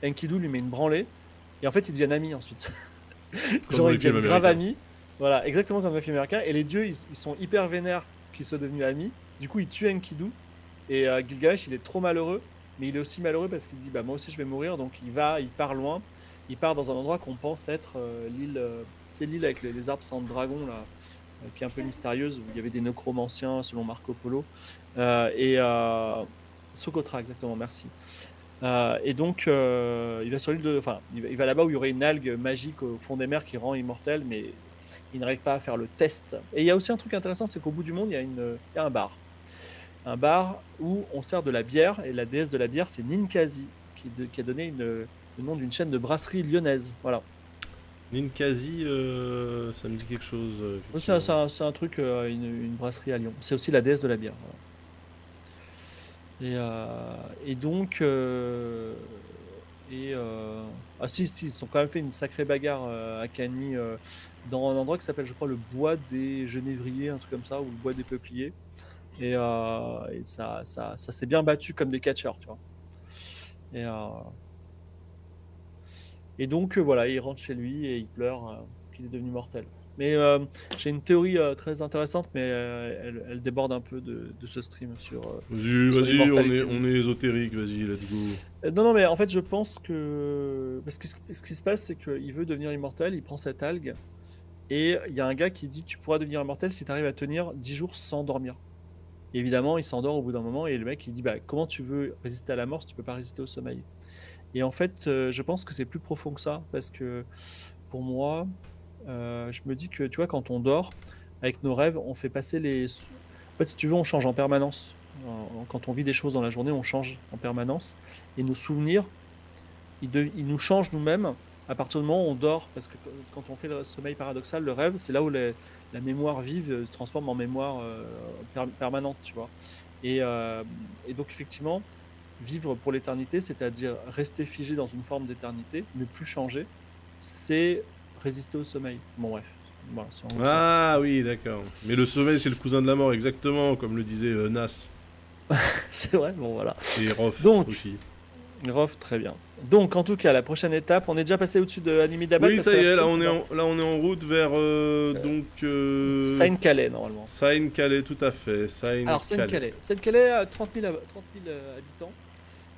Enkidu lui met une branlée, et en fait, ils deviennent amis ensuite. Comme Genre, dans ils les films deviennent grave américains. amis. Voilà, exactement comme dans les films américains. Et les dieux, ils sont hyper vénères qu'ils soient devenus amis. Du coup, ils tuent Enkidu. Et Gilgamesh, il est trop malheureux. Mais il est aussi malheureux parce qu'il dit bah, moi aussi, je vais mourir. Donc, il part loin. Il part dans un endroit qu'on pense être l'île. C'est l'île avec les arbres sans dragon, là, qui est un peu mystérieuse, où il y avait des nécromanciens, selon Marco Polo. Socotra, exactement, merci. Et donc, il va sur l'île de. Enfin, il va là-bas où il y aurait une algue magique au fond des mers qui rend immortel, mais il n'arrive pas à faire le test. Et il y a aussi un truc intéressant, c'est qu'au bout du monde, il y a un bar. Un bar où on sert de la bière, et la déesse de la bière, c'est Ninkasi, qui a donné le nom d'une chaîne de brasserie lyonnaise. Voilà. Ninkasi, ça me dit quelque chose. Ouais, Effectivement. c'est un truc, une brasserie à Lyon. C'est aussi la déesse de la bière. Voilà. Et donc, ah si, si, ils se sont quand même fait une sacrée bagarre à Cagny, dans un endroit qui s'appelle, je crois, le bois des Genévriers, un truc comme ça, ou le bois des Peupliers. Et ça s'est bien battu comme des catcheurs, tu vois. Et, euh, et donc, voilà, il rentre chez lui et il pleure qu'il est devenu mortel. Mais j'ai une théorie très intéressante, mais elle déborde un peu de ce stream Vas-y, sur vas-y, l'immortalité. on est ésotérique, vas-y, let's go. Non, non, mais en fait, je pense que. Parce que ce qui se passe, c'est qu'il veut devenir immortel, il prend cette algue, et il y a un gars qui dit tu pourras devenir immortel si tu arrives à tenir 10 jours sans dormir. Et évidemment, il s'endort au bout d'un moment, et le mec il dit bah, comment tu veux résister à la mort si tu peux pas résister au sommeil. Et en fait, je pense que c'est plus profond que ça, parce que pour moi, je me dis que tu vois, quand on dort, avec nos rêves, on fait passer les. En fait, si tu veux, on change en permanence. Quand on vit des choses dans la journée, on change en permanence. Et nos souvenirs, ils nous changent nous-mêmes à partir du moment où on dort. Parce que quand on fait le sommeil paradoxal, le rêve, c'est là où la mémoire vive se transforme en mémoire permanente, tu vois. Et, euh, et donc, effectivement, vivre pour l'éternité, c'est-à-dire rester figé dans une forme d'éternité, ne plus changer, c'est résister au sommeil. Bon, bref. Voilà, c'est en gros ça. Ah oui, d'accord. Mais le sommeil, c'est le cousin de la mort, exactement, comme le disait Nas. C'est vrai, bon, voilà. Et Roth Donc, aussi. Rof, très bien. Donc, en tout cas, la prochaine étape, on est déjà passé au-dessus de Animidabad Oui, parce ça que y la est, prochaine, c'est dans là on est en route vers Saint-Calais, normalement. Saïn-Calais, tout à fait. Alors, Saïn-Calais. Saint-Calais. Saint-Calais a 30 000, 30 000 habitants.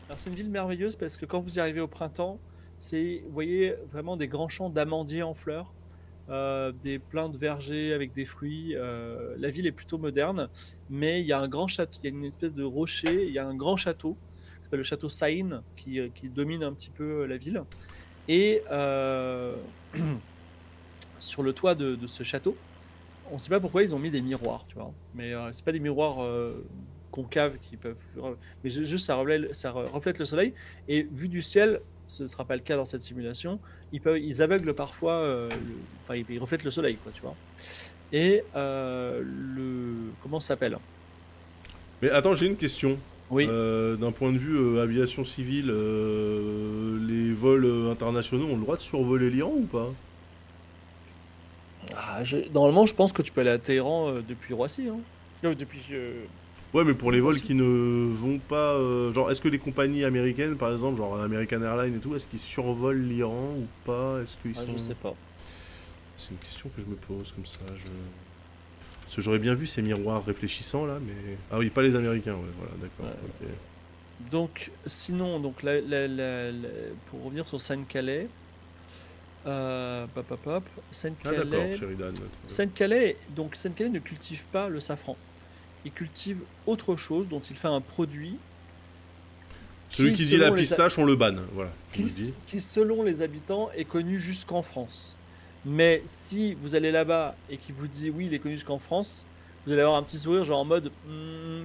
Alors, c'est une ville merveilleuse parce que quand vous y arrivez au printemps, vous voyez vraiment des grands champs d'amandiers en fleurs, plein de vergers avec des fruits. La ville est plutôt moderne, mais il y a un grand château, il y a une espèce de rocher, il y a un grand château, qui s'appelle le château Saïn, qui domine un petit peu la ville. Et sur le toit de ce château, on ne sait pas pourquoi ils ont mis des miroirs, tu vois. Mais c'est pas des miroirs concaves qui peuvent. Mais juste ça reflète le soleil. Et vu du ciel, ce ne sera pas le cas dans cette simulation. Ils aveuglent parfois. Enfin, ils reflètent le soleil, quoi, tu vois. Et comment ça s'appelle? Mais attends, j'ai une question. Oui. D'un point de vue aviation civile, les vols internationaux ont le droit de survoler l'Iran ou pas? Normalement, je pense que tu peux aller à Téhéran depuis Roissy. Hein. Depuis Ouais, mais pour les vols Roissy. qui ne vont pas... genre, est-ce que les compagnies américaines, par exemple, genre American Airlines et tout, est-ce qu'ils survolent l'Iran ou pas? Est-ce qu'ils Ah, je sont... sais pas. C'est une question que je me pose comme ça. Parce que j'aurais bien vu ces miroirs réfléchissants là, mais... Ah oui, pas les Américains, ouais, voilà, d'accord. Ouais. Ok. Donc, sinon, pour revenir sur Saint-Calais, hop, hop, hop, Ah d'accord, Saint-Calais, Sheridan. Très bien. Saint-Calais ne cultive pas le safran. Il cultive autre chose dont il fait un produit Celui qui, qui dit la selon les, ha- pistache, on le banne, voilà, je qui, me dis. qui, selon les habitants, est connu jusqu'en France. Mais si vous allez là-bas et qu'il vous dit oui, il est connu jusqu'en France, vous allez avoir un petit sourire, genre en mode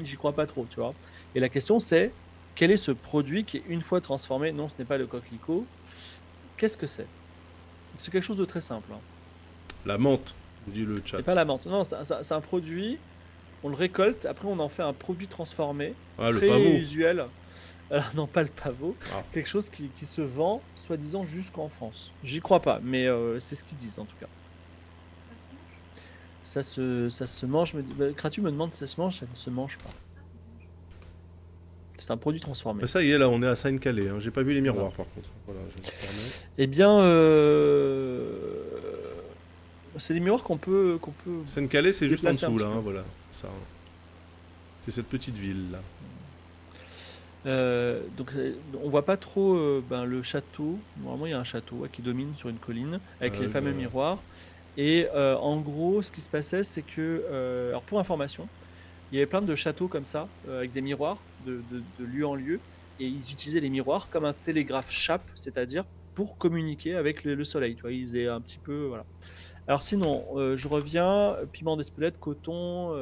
j'y crois pas trop, tu vois. Et la question c'est quel est ce produit qui est une fois transformé? Non, ce n'est pas le coquelicot. Qu'est-ce que c'est? C'est quelque chose de très simple. Hein. La menthe, nous dit le C'est chat. pas la menthe. Non, c'est un produit. On le récolte. Après, on en fait un produit transformé, Ah, le très pavot. usuel. Alors, non, pas le pavot. Ah. Quelque chose qui se vend, soi-disant, jusqu'en France. J'y crois pas, mais c'est ce qu'ils disent en tout cas. Ça se mange. Kratu me demande si ça se mange. Ça ne se mange pas. C'est un produit transformé. Bah, ça y est, là, on est à Saint-Calais. Hein. J'ai pas vu les Voilà. miroirs, par contre. Voilà, je me permets. Eh bien, c'est des miroirs qu'on peut Saint-Calais, c'est juste en déplacer un dessous, petit là, peu. hein, voilà. Ça. C'est cette petite ville, là. Donc on voit pas trop le château. Normalement, il y a un château qui domine sur une colline avec les fameux Voilà. miroirs. Et en gros, ce qui se passait, c'est que, alors pour information, il y avait plein de châteaux comme ça, avec des miroirs de lieu en lieu. Et ils utilisaient les miroirs comme un télégraphe chape, c'est-à-dire pour communiquer avec le soleil. Tu vois, ils faisaient un petit peu. Voilà. Alors sinon, je reviens, piment d'Espelette, coton,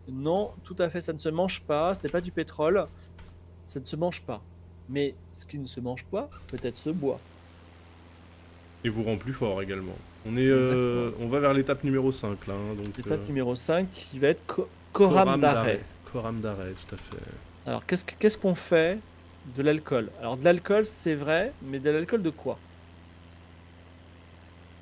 non, tout à fait, ça ne se mange pas, ce n'est pas du pétrole, ça ne se mange pas. Mais ce qui ne se mange pas, peut-être se boit. Et vous rend plus fort également. Exactement. On va vers l'étape numéro 5 là. Hein, donc, L'étape numéro 5 qui va être Coram Coram d'arrêt. d'arrêt. Coram d'arrêt, tout à fait. Alors, qu'est-ce qu'on fait de l'alcool? Alors, de l'alcool, c'est vrai, mais de l'alcool de quoi?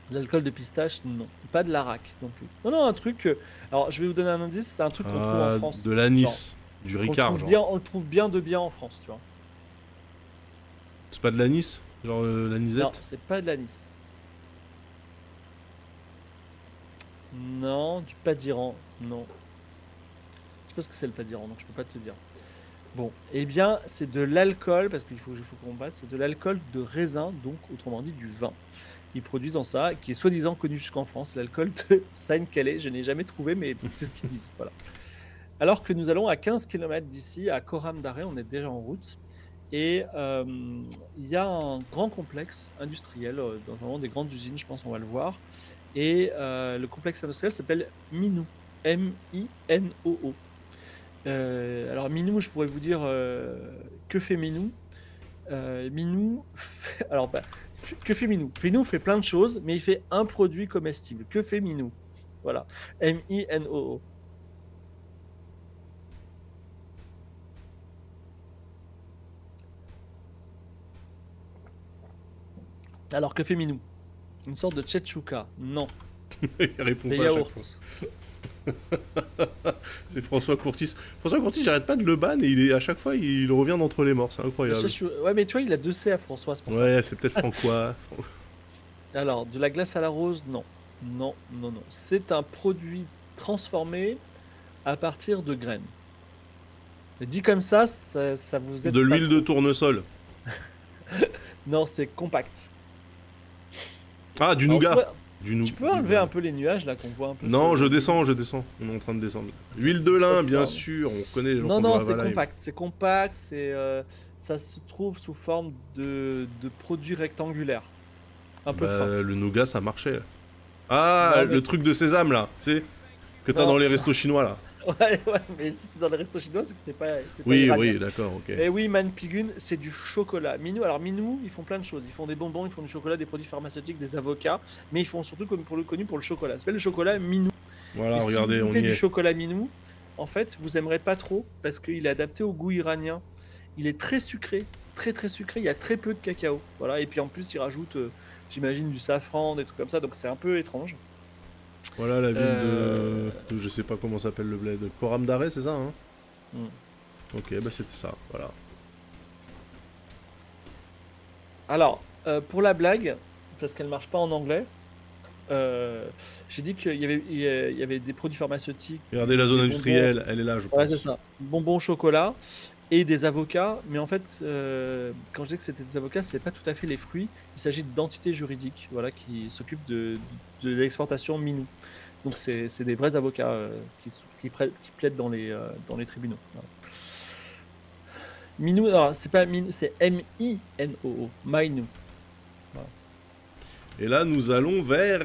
De l'alcool de pistache, non. Pas de l'arak non plus. Non, non, un truc. Alors, je vais vous donner un indice, c'est un truc qu'on trouve en France. De Genre, l'anis. Du on le Ricard, trouve genre. bien, on le trouve bien de bien en France, tu vois. C'est pas de l'anis? Genre Non, l'anisette? c'est pas de l'anis. Non, du padiran, non. Je sais pas ce que c'est le padiran, donc je peux pas te dire. Bon, eh bien, c'est de l'alcool, parce qu'il faut qu'on passe, c'est de l'alcool de raisin, donc autrement dit du vin. Ils produisent dans ça, qui est soi-disant connu jusqu'en France, l'alcool de Saint-Calais. Je n'ai jamais trouvé, mais c'est ce qu'ils disent. Voilà. Alors que nous allons à 15 km d'ici, à Coram d'Arrêt, on est déjà en route. Et il y a un grand complexe industriel, dans vraiment des grandes usines, je pense, on va le voir. Et le complexe industriel s'appelle Minou, M-I-N-O-O. Alors Minou, je pourrais vous dire que fait Minou. Minou, alors que fait Minou? Minou fait plein de choses, mais il fait un produit comestible. Que fait Minou? Voilà, M-I-N-O-O. Alors que fait Minou? Une sorte de tchetchouka? Non. Réponse Des à chaque yaourts. fois. C'est François Courtis. François Courtis, j'arrête pas de le ban et à chaque fois il revient d'entre les morts, c'est incroyable. Ouais, mais tu vois, il a 2 C à François, c'est pour ça. Ouais, c'est peut-être Francois. Alors, de la glace à la rose, non. Non, non, non. C'est un produit transformé à partir de graines. Mais dit comme ça vous aide De pas l'huile de trop. tournesol. Non, c'est compact. Ah, du Alors, nougat. tu peux enlever un peu les nuages là qu'on voit un peu. Non, je descends. On est en train de descendre. L'huile de lin, bien Pardon. sûr. On connaît les gens Non, qui ont non, du c'est Herbalife. compact. C'est compact. Ça se trouve sous forme de produits rectangulaires. Un peu fin. Le nougat, ça marchait. Ah, Non, le mais... truc de sésame là, tu sais, que t'as non. dans les restos chinois là. Ouais, mais si c'est dans les restos chinois, c'est que c'est pas Oui, iranien. oui, d'accord, ok. Et oui, Manpigun, c'est du chocolat. Minou, alors Minou, ils font plein de choses. Ils font des bonbons, ils font du chocolat, des produits pharmaceutiques, des avocats, mais ils font surtout connu pour le chocolat. Ça s'appelle le chocolat Minou. Voilà, Et regardez, si vous on goûtez y du est. chocolat Minou, en fait, vous aimerez pas trop parce qu'il est adapté au goût iranien. Il est très sucré, très très sucré. Il y a très peu de cacao. Voilà. Et puis en plus, ils rajoutent, j'imagine, du safran, des trucs comme ça. Donc c'est un peu étrange. Voilà la ville Euh, de... Je sais pas comment s'appelle le bled. Coram d'Arrêt, c'est ça, hein? hmm. Ok, bah c'était ça, voilà. Alors, pour la blague, parce qu'elle marche pas en anglais, j'ai dit qu'il y avait des produits pharmaceutiques, Regardez la zone des bonbons, industrielle, elle est là, je ouais, c'est pense. ça, bonbons au chocolat et des avocats. Mais en fait, quand je dis que c'était des avocats, c'est pas tout à fait les fruits. Il s'agit d'entités juridiques, voilà, qui s'occupent de l'exportation Minou. Donc c'est des vrais avocats qui plaident dans les tribunaux. Voilà. Minou, alors c'est pas Minou, c'est M-I-N-O-O, Minou. Et là, nous allons vers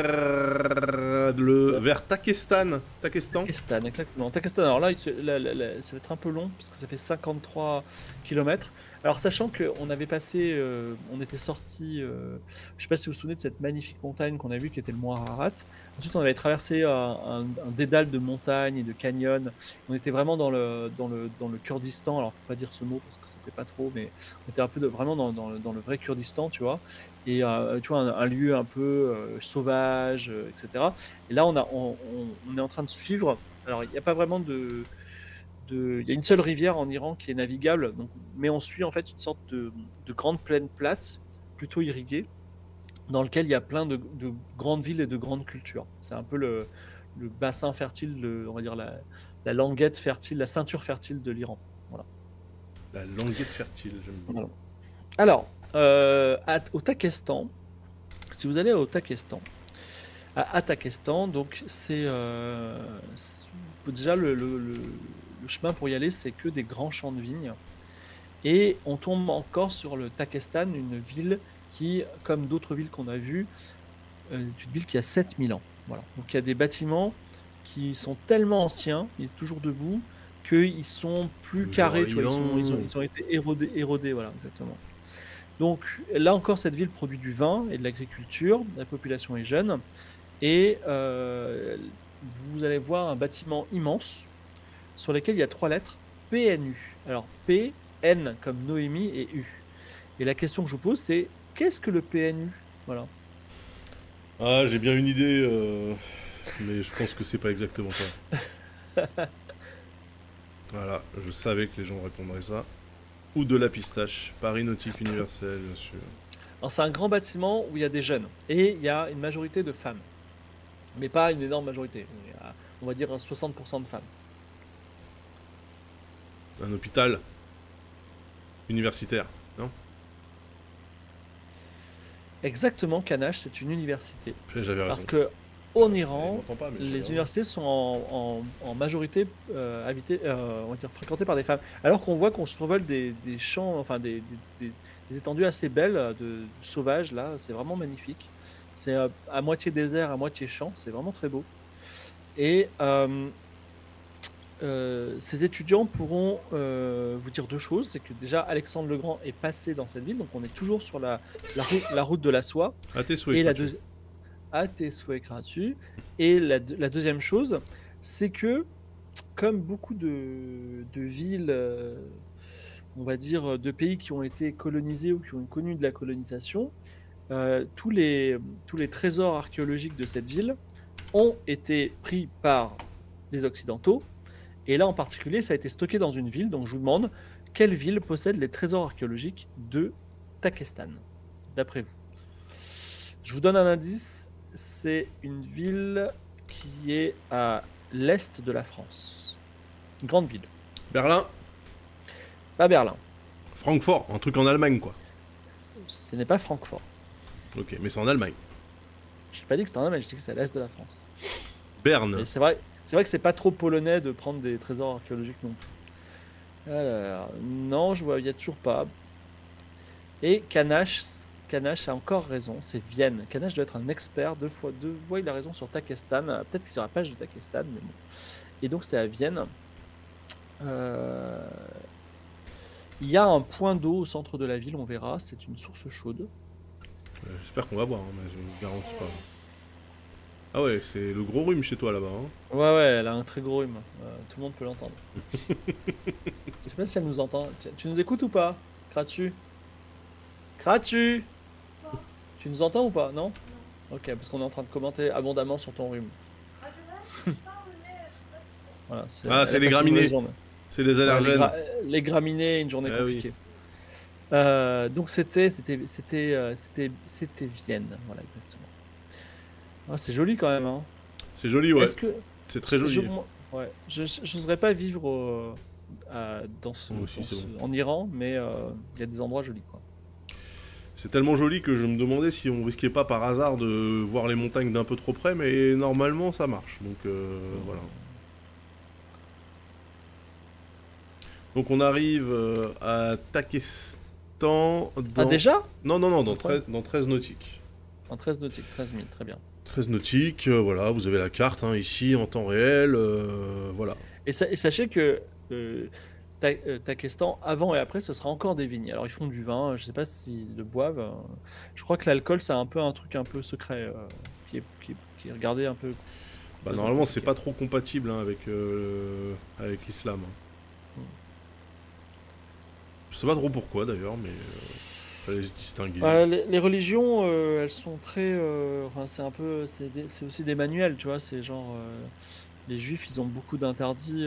Takestan. Takestan. Takestan, exactement. Takestan, alors là, ça va être un peu long, parce que ça fait 53 km. Alors, sachant qu'on avait passé, on était sorti, je sais pas si vous vous souvenez de cette magnifique montagne qu'on a vue, qui était le mont Ararat. Ensuite, on avait traversé un dédale de montagnes et de canyons. On était vraiment dans le Kurdistan. Alors, faut pas dire ce mot, parce que ça plaît pas trop, mais on était un peu vraiment dans le vrai Kurdistan, tu vois. Et tu vois, un lieu un peu sauvage, etc. Et là, on est en train de suivre. Alors, il n'y a pas vraiment il y a une seule rivière en Iran qui est navigable, donc, mais on suit en fait une sorte de grande plaine plate, plutôt irriguée, dans lequel il y a plein de grandes villes et de grandes cultures. C'est un peu le bassin fertile, on va dire la languette fertile, la ceinture fertile de l'Iran. Voilà. La languette fertile, j'aime bien. Voilà. Alors, au Takestan, si vous allez au Takestan, à Takestan, donc déjà le chemin pour y aller, c'est que des grands champs de vignes. Et on tombe encore sur le Takestan, une ville qui, comme d'autres villes qu'on a vues, est une ville qui a 7000 ans. Voilà. Donc il y a des bâtiments qui sont tellement anciens, ils sont toujours debout, qu'ils sont plus carrés, tu vois, ils ont été érodés, voilà, exactement. Donc là encore, cette ville produit du vin et de l'agriculture, la population est jeune, et vous allez voir un bâtiment immense sur lequel il y a 3 lettres PNU. Alors P, N comme Noémie et U. Et la question que je vous pose, c'est qu'est-ce que le PNU? Voilà. Ah, j'ai bien une idée, mais je pense que c'est pas exactement ça. Voilà, je savais que les gens répondraient ça. Ou de la pistache, Paris Nautique Universel, bien sûr. Alors c'est un grand bâtiment où il y a des jeunes et il y a une majorité de femmes, mais pas une énorme majorité. Il y a, on va dire 60% de femmes. Un hôpital universitaire, non? Exactement, Kanash, c'est une université. J'avais raison. Parce que en Il Iran, m'entend pas, mais les j'avais raison. universités sont en majorité on va dire, fréquentées par des femmes. Alors qu'on voit qu'on survole des champs, enfin des étendues assez belles, sauvages, là, c'est vraiment magnifique. C'est à moitié désert, à moitié champ, c'est vraiment très beau. Et ces étudiants pourront vous dire 2 choses. C'est que déjà, Alexandre le Grand est passé dans cette ville, donc on est toujours sur la route de la soie. À tes souhaits, Et la Cratu. deuxième, à tes souhaits gratuits. Et la deuxième chose, c'est que, comme beaucoup de villes, on va dire, de pays qui ont été colonisés ou qui ont connu de la colonisation, tous les trésors archéologiques de cette ville ont été pris par les Occidentaux. Et là, en particulier, ça a été stocké dans une ville. Donc, je vous demande, quelle ville possède les trésors archéologiques de Takestan, d'après vous? Je vous donne un indice, c'est une ville qui est à l'est de la France. Une grande ville. Berlin, Pas Berlin. Francfort, un truc en Allemagne, quoi. Ce n'est pas Francfort. Ok, mais c'est en Allemagne. Je n'ai pas dit que c'était en Allemagne, je dis que c'est à l'est de la France. Berne, Et c'est vrai que c'est pas trop polonais de prendre des trésors archéologiques non plus. Alors, non, je vois, il n'y a toujours pas. Et Kanash a encore raison, c'est Vienne. Kanash doit être un expert, deux fois il a raison sur Takestan. Peut-être qu'il y aura pas de Takestan, mais bon. Et donc c'était à Vienne. Il y a un point d'eau au centre de la ville, on verra, c'est une source chaude. j'espère qu'on va boire, hein, mais je ne garantis pas. Ah ouais, c'est le gros rhume chez toi là-bas. Hein. Ouais, elle a un très gros rhume. Tout le monde peut l'entendre. Je sais pas si elle nous entend. Tu nous écoutes ou pas, Kratu? Kratu, tu nous entends ou pas? Non? Ok, parce qu'on est en train de commenter abondamment sur ton rhume. Voilà, Ah, c'est elle a les passé une mauvaise graminées, journée. c'est les Ouais, allergènes. les graminées, une journée Ah oui. compliquée. Donc c'était Vienne, voilà exactement. Ah, c'est joli quand même, hein. C'est joli, ouais. Est-ce que C'est très joli. ouais, je n'oserais pas vivre Moi aussi, c'est bon. en Iran, mais il y a des endroits jolis, quoi. C'est tellement joli que je me demandais si on risquait pas par hasard de voir les montagnes d'un peu trop près, mais normalement ça marche. Donc voilà. Donc on arrive à Takestan Ah, dans... déjà? Non, dans Incroyable. 13 nautiques. En 13 nautiques, 13 000, très bien. 13 nautiques, voilà, vous avez la carte hein, ici en temps réel, voilà. Et sachez que Takestan, avant et après, ce sera encore des vignes. Alors, ils font du vin, je sais pas s'ils le boivent. Je crois que l'alcool, c'est un peu un truc un peu secret, qui est regardé un peu. Bah, normalement, c'est pas trop compatible hein, avec l'islam. Hein. Je sais pas trop pourquoi d'ailleurs, mais fallait se distinguer. Les religions, elles sont très. Enfin, c'est un peu. C'est aussi des manuels, tu vois. C'est genre. Les juifs, ils ont beaucoup d'interdits.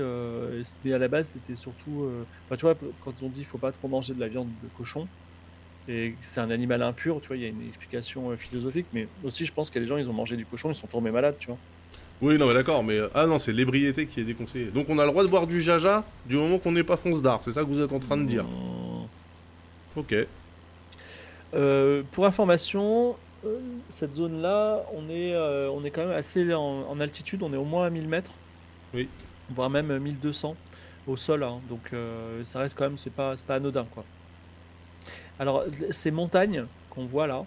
Mais à la base, c'était surtout. Enfin, tu vois, quand on dit qu'il faut pas trop manger de la viande de cochon, et que c'est un animal impur, tu vois, il y a une explication philosophique. Mais aussi, je pense que les gens, ils ont mangé du cochon, ils sont tombés malades, tu vois. Oui, non, mais d'accord, mais. Ah non, c'est l'ébriété qui est déconseillée. Donc on a le droit de boire du jaja du moment qu'on n'est pas fonce d'art, c'est ça que vous êtes en train de dire. Ok. Pour information, cette zone-là, on est quand même assez en altitude, on est au moins à 1000 mètres, Oui. voire même 1200 au sol, hein. Donc ça reste quand même, c'est pas anodin, quoi. Alors, ces montagnes qu'on voit là,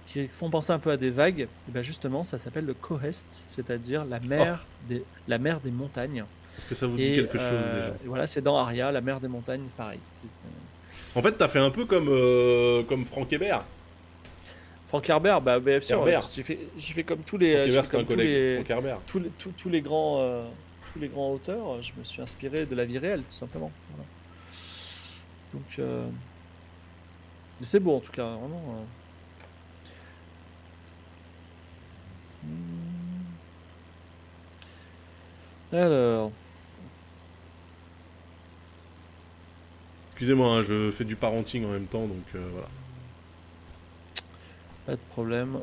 qui font penser un peu à des vagues, et ben justement, ça s'appelle le Kohest, c'est-à-dire la mer des montagnes. Est-ce que ça vous dit quelque chose déjà? Et voilà, c'est dans Aria, la mer des montagnes, pareil. En fait, t'as fait un peu comme Franck Hébert. Franck Herbert, bah, bien sûr, Herbert. j'ai fait comme tous Franck les, j'ai Hébert, fait c'était un comme collègue. Franck Herbert. tous les grands auteurs. Je me suis inspiré de la vie réelle, tout simplement. Voilà. Donc, mais c'est beau en tout cas, vraiment. Alors, Excusez-moi, hein, je fais du parenting en même temps, donc voilà. pas de problème.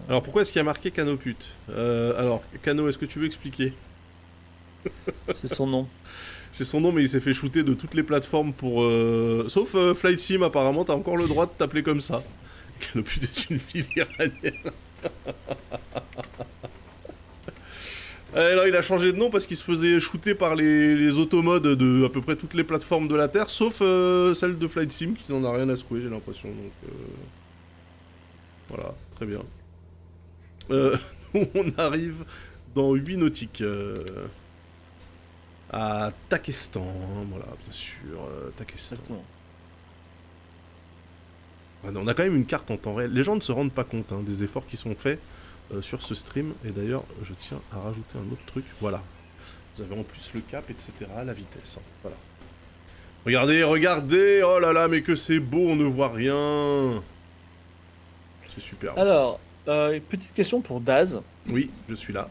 Alors pourquoi est-ce qu'il y a marqué Canoput? Alors, Cano, est-ce que tu veux expliquer? C'est son nom. C'est son nom, mais il s'est fait shooter de toutes les plateformes pour. Sauf Flight Sim, apparemment, t'as encore le droit de t'appeler comme ça. Canoput est une ville iranienne. Alors, il a changé de nom parce qu'il se faisait shooter par les automodes de à peu près toutes les plateformes de la Terre, sauf celle de Flight Sim qui n'en a rien à secouer, j'ai l'impression. Donc, voilà, très bien. On arrive dans 8 nautiques. À Takestan, voilà, bien sûr, Takestan. Exactement. On a quand même une carte en temps réel. Les gens ne se rendent pas compte hein, des efforts qui sont faits sur ce stream. Et d'ailleurs, je tiens à rajouter un autre truc. Voilà. Vous avez en plus le cap, etc. La vitesse. Hein. Voilà. Regardez, regardez. Oh là là, mais que c'est beau, on ne voit rien. C'est super. Alors, petite question pour Daz. Oui, je suis là.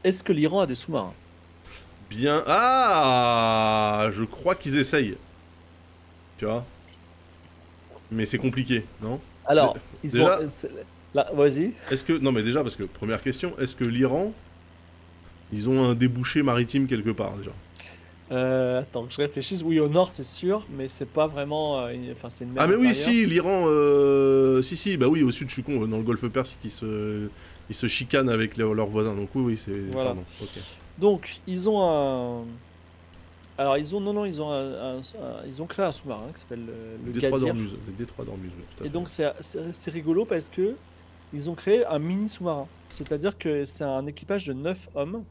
Est-ce que l'Iran a des sous-marins? Bien. Ah, je crois qu'ils essayent. Tu vois. Mais c'est compliqué, non? Alors, ils déjà, ont. Là, vas-y. Est-ce que non mais déjà parce que première question, est-ce que l'Iran ils ont un débouché maritime quelque part déjà? Attends que je réfléchisse. Oui, au nord, c'est sûr, mais c'est pas vraiment. Enfin, c'est une mer Ah mais oui intérieure. si l'Iran si bah oui au sud je suis con dans le Golfe Persique ils se chicanent avec leurs voisins donc oui c'est Voilà. pardon ok. Donc, ils ont un. Alors, ils ont. Non, non, ils ont ils ont créé un sous-marin qui s'appelle le Détroit Gadir. d'Ormuz, le détroit d'Ormuz, oui, tout à Et fait. donc, c'est rigolo parce que ils ont créé un mini sous-marin. C'est-à-dire que c'est un équipage de 9 hommes.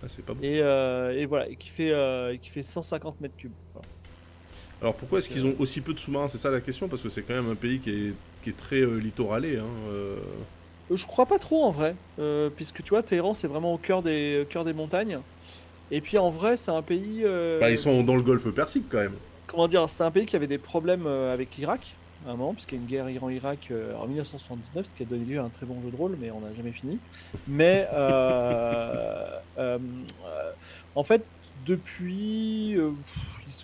Ah c'est pas bon. Et voilà, et qui fait 150 mètres cubes. Voilà. Alors pourquoi est-ce qu'ils ont aussi peu de sous-marins, c'est ça la question parce que c'est quand même un pays qui est très littoralé hein. Je crois pas trop en vrai, puisque tu vois, Téhéran c'est vraiment au cœur des montagnes. Et puis en vrai, c'est un pays. Bah ils sont dans le Golfe Persique quand même. Comment dire, c'est un pays qui avait des problèmes avec l'Irak à un moment, puisqu'il y a une guerre Iran-Irak en 1979, ce qui a donné lieu à un très bon jeu de rôle, mais on n'a jamais fini. Mais en fait, depuis,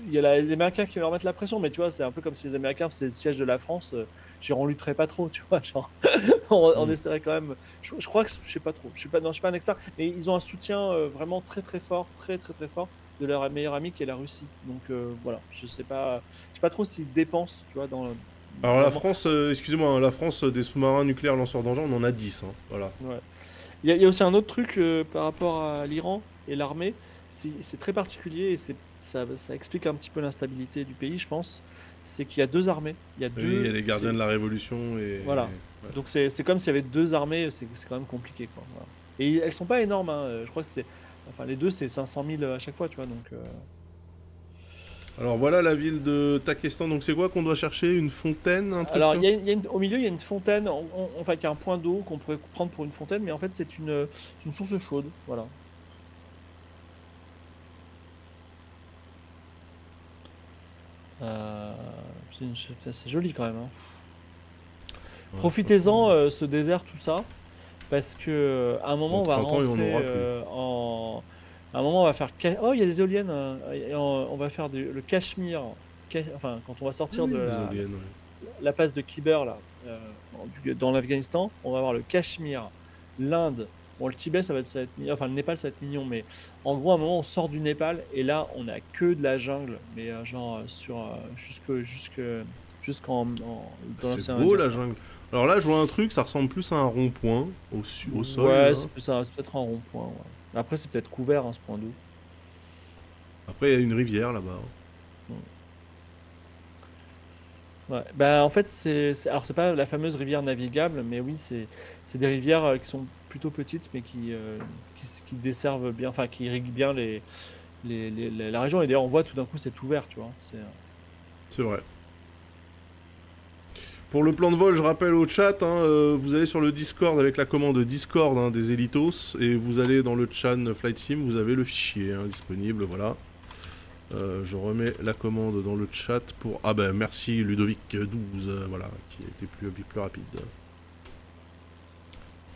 il y a les Américains qui leur mettent la pression, mais tu vois, c'est un peu comme si les Américains faisaient le siège de la France. Genre, on lutterait pas trop, tu vois, genre, on essaierait quand même. Je crois que je sais pas trop, non, je suis pas un expert, mais ils ont un soutien vraiment très très fort, très très très fort de leur meilleur ami qui est la Russie. Donc voilà, je sais pas trop s'ils dépensent, tu vois, dans. Alors la France, excusez-moi, hein, la France des sous-marins nucléaires lanceurs d'engins on en a 10 hein, voilà. Ouais. Il y a aussi un autre truc par rapport à l'Iran et l'armée, c'est très particulier et ça explique un petit peu l'instabilité du pays, je pense. C'est qu'il y a deux armées. Il y a Oui, deux. il y a les gardiens de la Révolution et... Voilà. Ouais. Donc c'est comme s'il y avait deux armées, c'est quand même compliqué, quoi. Voilà. Et elles sont pas énormes, hein. Je crois que c'est. Enfin, les deux, c'est 500 000 à chaque fois, tu vois. Donc. Alors voilà la ville de Takestan, donc c'est quoi qu'on doit chercher? Une fontaine, un truc Alors, comme... au milieu, il y a une fontaine, enfin, il y a un point d'eau qu'on pourrait prendre pour une fontaine, mais en fait, c'est une source chaude. Voilà. Euh, c'est joli quand même, hein. Ouais, Profitez-en, ce désert, tout ça, parce que à un moment, dans on va 30 ans, il y en rentrer aura plus. À un moment, on va faire. Oh, il y a des éoliennes. Et on va faire le Cachemire. Enfin, quand on va sortir Oui, de les éoliennes, ouais. la passe de Khyber, là, dans l'Afghanistan, on va avoir le Cachemire, l'Inde. Bon, le Tibet, ça va être enfin, le Népal, ça va être mignon, mais en gros, à un moment, on sort du Népal et là, on a que de la jungle, mais genre jusqu'en dans C'est l'océan beau Indien. la jungle. Alors là, je vois un truc, ça ressemble plus à un rond-point au sol. Ouais, Là. c'est peut-être un rond-point. Ouais. Après, c'est peut-être couvert, hein, ce point d'eau. Après, il y a une rivière là-bas. Ouais. Bah, en fait, alors c'est pas la fameuse rivière navigable, mais oui, c'est des rivières qui sont plutôt petites, mais qui desservent bien, enfin qui irriguent bien la région, et d'ailleurs on voit tout d'un coup c'est ouvert, tu vois. C'est vrai. Pour le plan de vol, je rappelle au chat, hein, vous allez sur le Discord avec la commande Discord, hein, des Elitos, et vous allez dans le chat Flight Sim, vous avez le fichier, hein, disponible, voilà. Je remets la commande dans le chat pour... Ah ben merci Ludovic12, voilà, qui a été plus rapide.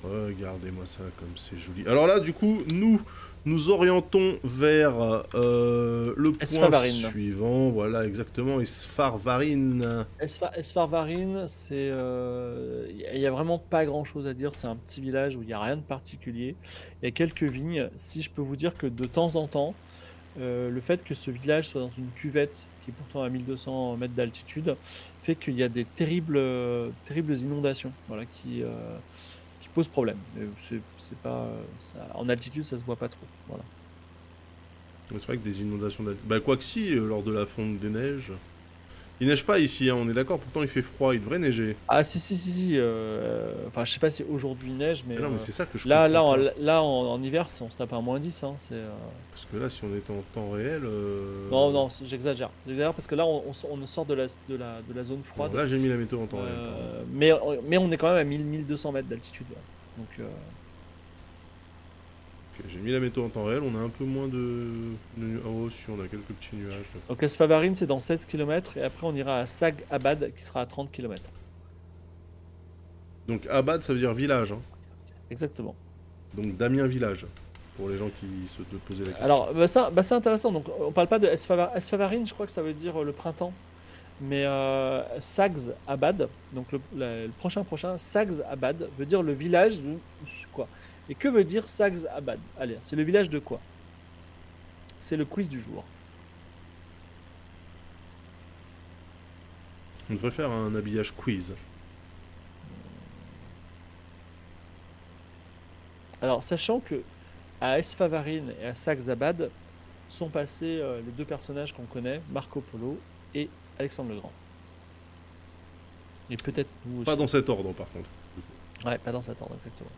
Regardez-moi ça comme c'est joli. Alors là, du coup, nous orientons vers le point Esfavarine. suivant. Voilà, exactement, Esfarvarine. Esfarvarine, c'est, il y a vraiment pas grand-chose à dire. C'est un petit village où il y a rien de particulier. Il y a quelques vignes. Si je peux vous dire que de temps en temps, le fait que ce village soit dans une cuvette qui est pourtant à 1200 mètres d'altitude fait qu'il y a des terribles inondations, voilà, qui posent problème. Mais c'est pas, en altitude, ça se voit pas trop. Voilà. C'est vrai que des inondations d'altitude... Bah quoi que si, lors de la fonte des neiges... Il neige pas ici, hein, on est d'accord, pourtant il fait froid, il devrait neiger. Ah si, enfin je sais pas si aujourd'hui il neige, mais Ah non, mais c'est ça que je là, comprends pas. en hiver, on se tape un -10, hein, Parce que là, si on était en temps réel... Non, j'exagère. J'exagère parce que là, on sort de la zone Bon, froide. là, j'ai mis la météo en temps réel, pardon. Mais on est quand même à 1200 mètres d'altitude. Ouais. Donc, Ok, j'ai mis la météo en temps réel, on a un peu moins de... Oh, si, on a quelques petits nuages. donc Esfavarine, c'est dans 16 km. Et après, on ira à Sag Abad, qui sera à 30 km. Donc Abad, ça veut dire village, hein. Exactement. Donc Damien Village, pour les gens qui se posaient la question. Alors, c'est intéressant. Donc, on parle pas de Esfavarine, je crois que ça veut dire le printemps. Mais Sags Abad, donc le prochain, Sags Abad, veut dire le village de quoi? Et que veut dire Sags Abad? Allez, c'est le village de quoi? C'est le quiz du jour. On devrait faire un habillage quiz. Alors, sachant que à Esfavarine et à Sags Abad sont passés les deux personnages qu'on connaît, Marco Polo et Alexandre le Grand. Et peut-être nous aussi. Pas dans cet ordre, par contre. Ouais, pas dans cet ordre, exactement.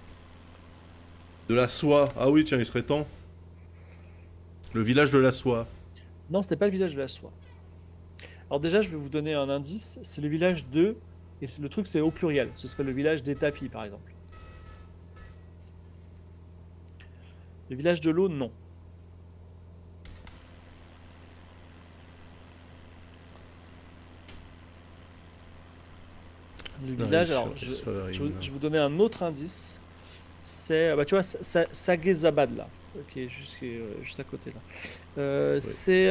De la soie. Ah oui, tiens, il serait temps. Le village de la soie. Non, ce n'est pas le village de la soie. Alors déjà, je vais vous donner un indice. C'est le village de... Et le truc, c'est au pluriel. Ce serait le village des tapis, par exemple. Le village de l'eau, non. Le village, alors, je vous donnais un autre indice. C'est, bah, tu vois, Sagezabad, là, qui est juste à côté, là. Oui. C'est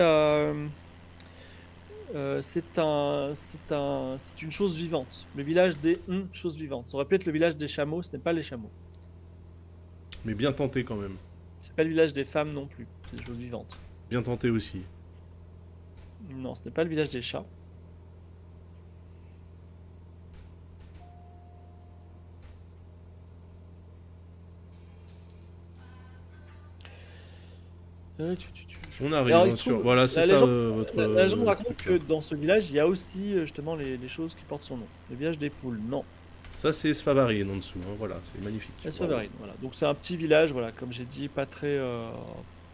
une chose vivante. Le village des choses vivantes. Ça aurait pu être le village des chameaux, ce n'est pas les chameaux. Mais bien tenté quand même. C'est pas le village des femmes non plus, c'est des choses vivantes. Bien tenté aussi. Non, ce n'est pas le village des chats. On arrive, Alors, bien sûr. Voilà, c'est ça votre... La légende raconte que dans ce village, il y a aussi justement les choses qui portent son nom. Le village des poules, non. Ça, c'est Esfavarine en dessous, hein. Voilà, c'est magnifique. Esfavarine, voilà. Donc c'est un petit village, voilà, comme j'ai dit, pas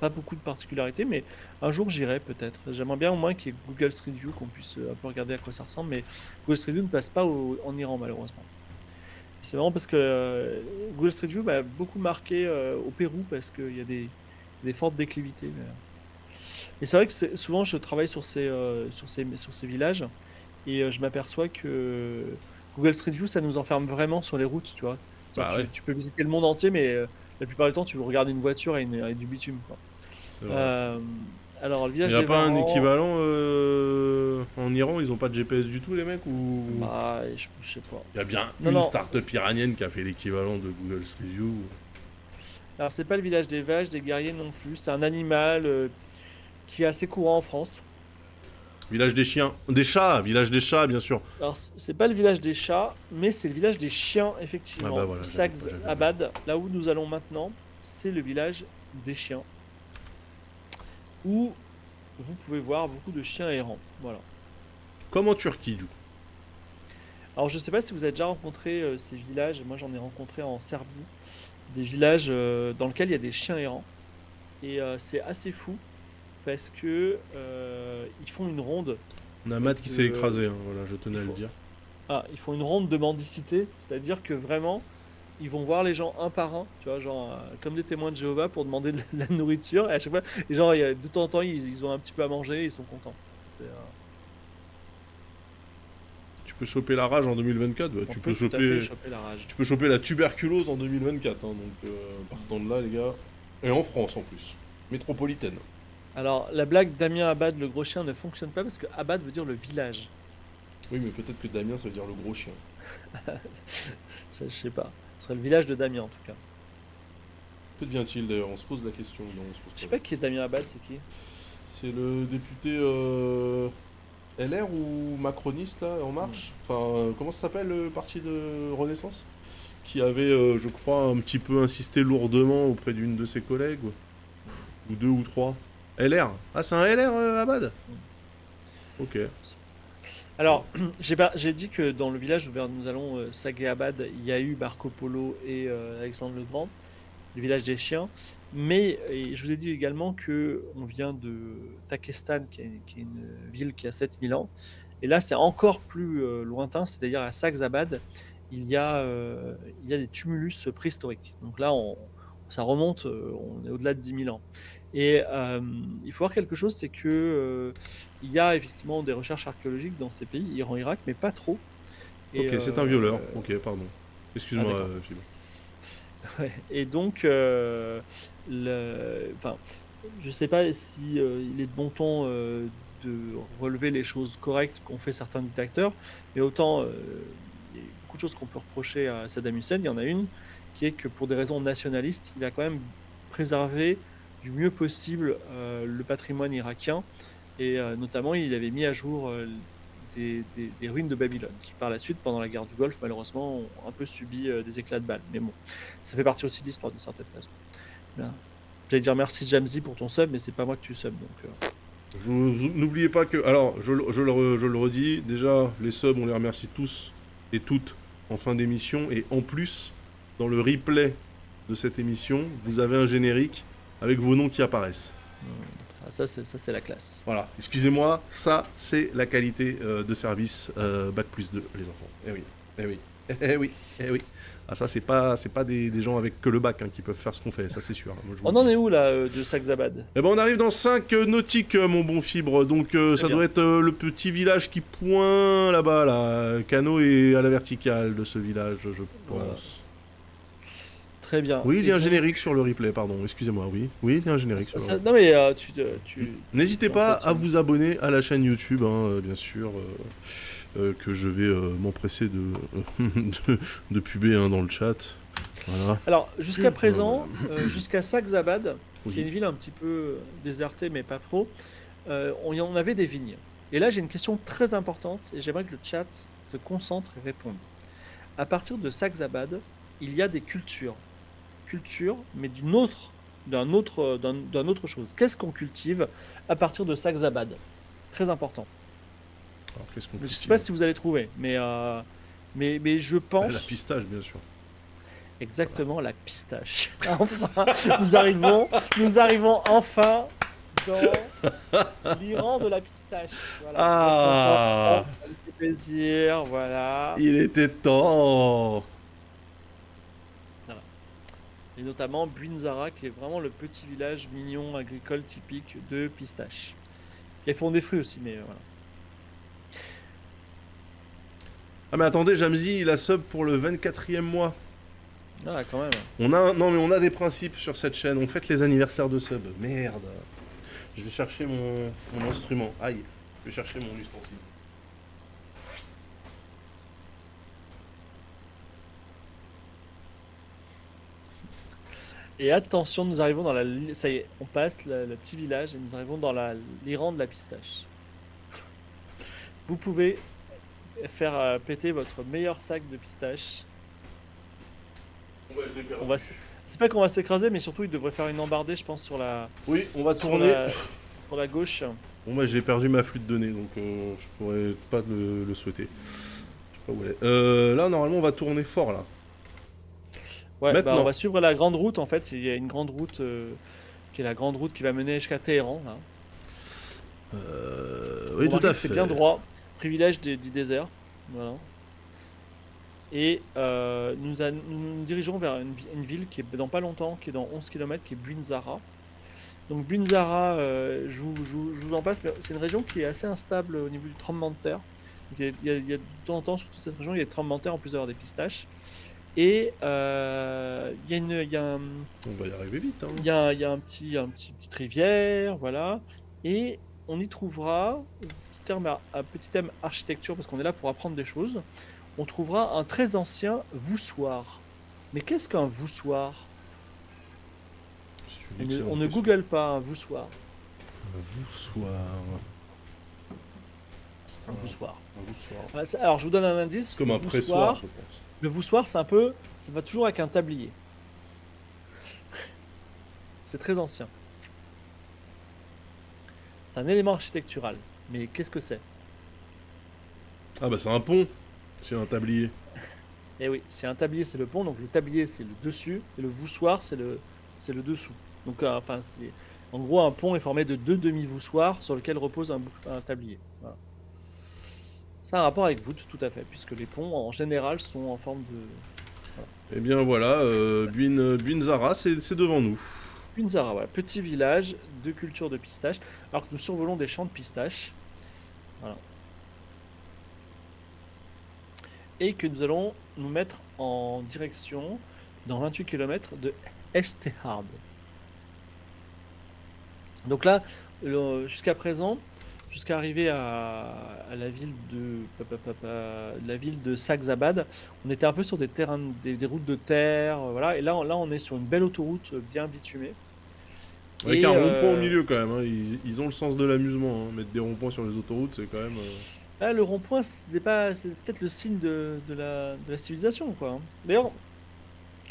beaucoup de particularités, mais un jour j'irai peut-être. J'aimerais bien au moins qu'il y ait Google Street View, qu'on puisse un peu regarder à quoi ça ressemble, mais Google Street View ne passe pas en Iran malheureusement. C'est vraiment parce que Google Street View m'a beaucoup marqué au Pérou parce qu'il y a des fortes déclivités. Et c'est vrai que souvent je travaille sur ces villages et je m'aperçois que Google Street View ça nous enferme vraiment sur les routes, tu vois. Bah ouais. Tu peux visiter le monde entier, mais la plupart du temps tu regardes une voiture et du bitume, quoi. Alors le Il village n'y a des pas un Varans, équivalent en Iran, ils ont pas de GPS du tout les mecs ou... bah, je sais pas. Il y a bien Non, une non. start-up iranienne qui a fait l'équivalent de Google Street View. Alors c'est pas le village des vaches, des guerriers non plus. C'est un animal qui est assez courant en France. Village des chiens. Des chats, village des chats, bien sûr. Alors c'est pas le village des chats, mais c'est le village des chiens, effectivement. Ah bah voilà, Sags Abad, là où nous allons maintenant, c'est le village des chiens. Où vous pouvez voir beaucoup de chiens errants. Voilà. Comme en Turquie, du coup. Alors je sais pas si vous avez déjà rencontré ces villages, moi j'en ai rencontré en Serbie, des villages dans lesquels il y a des chiens errants. Et c'est assez fou parce que ils font une ronde. On a Matt qui s'est de- écrasé, hein, voilà, je tenais à le faut- dire. ils font une ronde de mendicité, c'est-à-dire que vraiment, ils vont voir les gens un par un, tu vois, genre comme des témoins de Jéhovah pour demander de la nourriture. Et à chaque fois, et genre, de temps en temps, ils ont un petit peu à manger, ils sont contents. C'est, Tu peux choper la rage en 2024, bah, on tu peut peux tout à fait choper... choper la rage. Tu peux choper la tuberculose en 2024, hein, donc partant de là, les gars. Et en France en plus, métropolitaine. Alors, la blague Damien Abad, le gros chien, ne fonctionne pas parce que Abad veut dire le village. Oui, mais peut-être que Damien, ça veut dire le gros chien. Ça, je sais pas. Ce serait le village de Damien en tout cas. Que devient-il d'ailleurs? On se pose la question. Non, on se pose Je sais pas qui est Damien Abad, c'est qui? C'est le député LR ou macroniste là, En Marche. Enfin, comment ça s'appelle le parti de Renaissance? Qui avait, je crois, un petit peu insisté lourdement auprès d'une de ses collègues. Ou deux ou trois. LR. Ah, c'est un LR, Abad? Ok. Alors, j'ai dit que dans le village vers nous allons, Sagué-Abad, il y a eu Marco Polo et Alexandre le Grand, le village des chiens. Mais et je vous ai dit également que on vient de Takestan, qui est une ville qui a 7000 ans. Et là, c'est encore plus lointain, c'est-à-dire à Saxe-Abad, il y a des tumulus préhistoriques. Donc là, ça remonte, on est au-delà de 10 000 ans. Et il faut voir quelque chose, c'est que il y a effectivement des recherches archéologiques dans ces pays, Iran, Irak, mais pas trop. Et, Ok, c'est un violeur. Ok, pardon. Excuse-moi, d'accord. Phil. Ouais. Et donc, enfin, je sais pas si il est de bon ton de relever les choses correctes qu'ont fait certains dictateurs, mais autant il y a beaucoup de choses qu'on peut reprocher à Saddam Hussein. Il y en a une qui est que pour des raisons nationalistes, il a quand même préservé du mieux possible le patrimoine irakien et notamment il avait mis à jour des ruines de Babylone qui par la suite, pendant la guerre du Golfe, malheureusement, ont un peu subi des éclats de balles. Mais bon, ça fait partie aussi de l'histoire d'une certaine façon. Là, j'allais dire merci Jamzi pour ton sub, mais c'est pas moi que tu sub. Donc, N'oubliez pas que. Alors, je le redis, déjà, les subs, on les remercie tous et toutes en fin d'émission. Et en plus, dans le replay de cette émission, vous avez un générique avec vos noms qui apparaissent. ça, c'est la classe. Voilà, excusez-moi, ça, c'est la qualité de service Bac+2, les enfants. Eh oui, eh oui, eh oui, eh oui. Ah, ça, c'est pas des gens avec que le bac hein, qui peuvent faire ce qu'on fait, ça c'est sûr. Moi, je vous On le en dis. est où là de Saxe-Abad? Eh ben, on arrive dans 5 nautiques, mon bon Fibre. Donc, ça bien. doit être le petit village qui pointe là-bas, là. Cano est à la verticale de ce village, je pense. Voilà. Très bien. Oui, il y a Et un donc- générique sur le replay, pardon. Excusez-moi, oui. Oui, il y a un générique sur le replay. Non mais N'hésitez tu pas entretiens. à vous abonner à la chaîne YouTube, hein, bien sûr, que je vais m'empresser de puber hein, dans le chat. Voilà. Alors, jusqu'à présent, jusqu'à Saxe-Abad, qui Oui. est une ville un petit peu désertée, mais pas trop, on avait des vignes. Et là, j'ai une question très importante, et j'aimerais que le chat se concentre et réponde. À partir de Saxe-Abad, il y a des cultures. Cultures, mais d'un autre chose. Qu'est-ce qu'on cultive à partir de Saxe-Abad? Très important. Alors, qu'est-ce qu'on Je ne sais cultive pas si vous allez trouver, mais je pense... La pistache, bien sûr. Exactement, la pistache. Enfin, nous arrivons enfin dans l'Iran de la pistache. Voilà. Ah, Ça me fait plaisir, voilà. il était temps. Et notamment Buinzara, qui est vraiment le petit village mignon agricole typique de pistache. Ils font des fruits aussi, mais voilà. Ah mais attendez, Jamzi, il a sub pour le 24e mois. Ah, quand même. Non mais on a des principes sur cette chaîne. On fête les anniversaires de sub. Merde. Je vais chercher mon instrument. Aïe. Je vais chercher mon ustensile. Et attention, nous arrivons dans la... Ça y est, on passe le petit village et nous arrivons dans l'Iran de la pistache. Vous pouvez faire péter votre meilleur sac de pistache. On va... C'est pas qu'on va s'écraser, mais surtout il devrait faire une embardée, je pense, sur la, Oui, on va sur tourner. sur la gauche. Bon bah j'ai perdu ma flûte de nez, donc je pourrais pas le souhaiter. Je sais pas où elle est. Là, normalement, on va tourner fort, là. Ouais, bah, Maintenant. on va suivre la grande route en fait. Il y a une grande route qui est la grande route qui va mener jusqu'à Téhéran. Là. Oui, tout Remarquez à que c'est bien fait. droit, privilège du désert. Voilà. Et nous nous dirigeons vers une ville qui est dans pas longtemps, qui est dans 11 km, qui est Buinzara. Donc Buinzara, je vous en passe, mais c'est une région qui est assez instable au niveau du tremblement de terre. Donc, il y a de temps en temps, sur toute cette région, il y a des tremblements de terre en plus d'avoir des pistaches. Et il y a On va y arriver vite, hein. il y a petite rivière, voilà. Et on y trouvera, un petit thème architecture, parce qu'on est là pour apprendre des choses, on trouvera un très ancien voussoir. Mais qu'est-ce qu'un voussoir? C'est une On excellente ne question. google pas un voussoir. Un voussoir. Un voussoir. Un voussoir. Alors, je vous donne un indice. Comme un pressoir, je pense. Le voussoir, c'est un peu, ça va toujours avec un tablier. C'est très ancien. C'est un élément architectural. Mais qu'est-ce que c'est? Ah bah c'est un pont. C'est un tablier. Eh oui, c'est un tablier, c'est le pont. Donc le tablier, c'est le dessus, et le voussoir, c'est le dessous. Donc, enfin, en gros, un pont est formé de deux demi-voussoirs sur lesquels repose un tablier. Voilà. Ça a un rapport avec voûte, tout à fait, puisque les ponts, en général, sont en forme de... Voilà. Eh bien voilà, Buinzara, c'est devant nous. Buinzara, voilà, petit village de culture de pistaches, alors que nous survolons des champs de pistaches. Voilà. Et que nous allons nous mettre en direction, dans 28 km, de Estehard. Donc là, jusqu'à présent, jusqu'à arriver à la ville de Saxabad, on était un peu sur des terrains, des routes de terre, voilà. Et là, on est sur une belle autoroute bien bitumée. Avec un Et rond-point au milieu quand même, hein. Ils ont le sens de l'amusement, hein. Mettre des ronds-points sur les autoroutes, c'est quand même... là, le rond-point, c'est peut-être le signe de la civilisation, quoi, hein. D'ailleurs,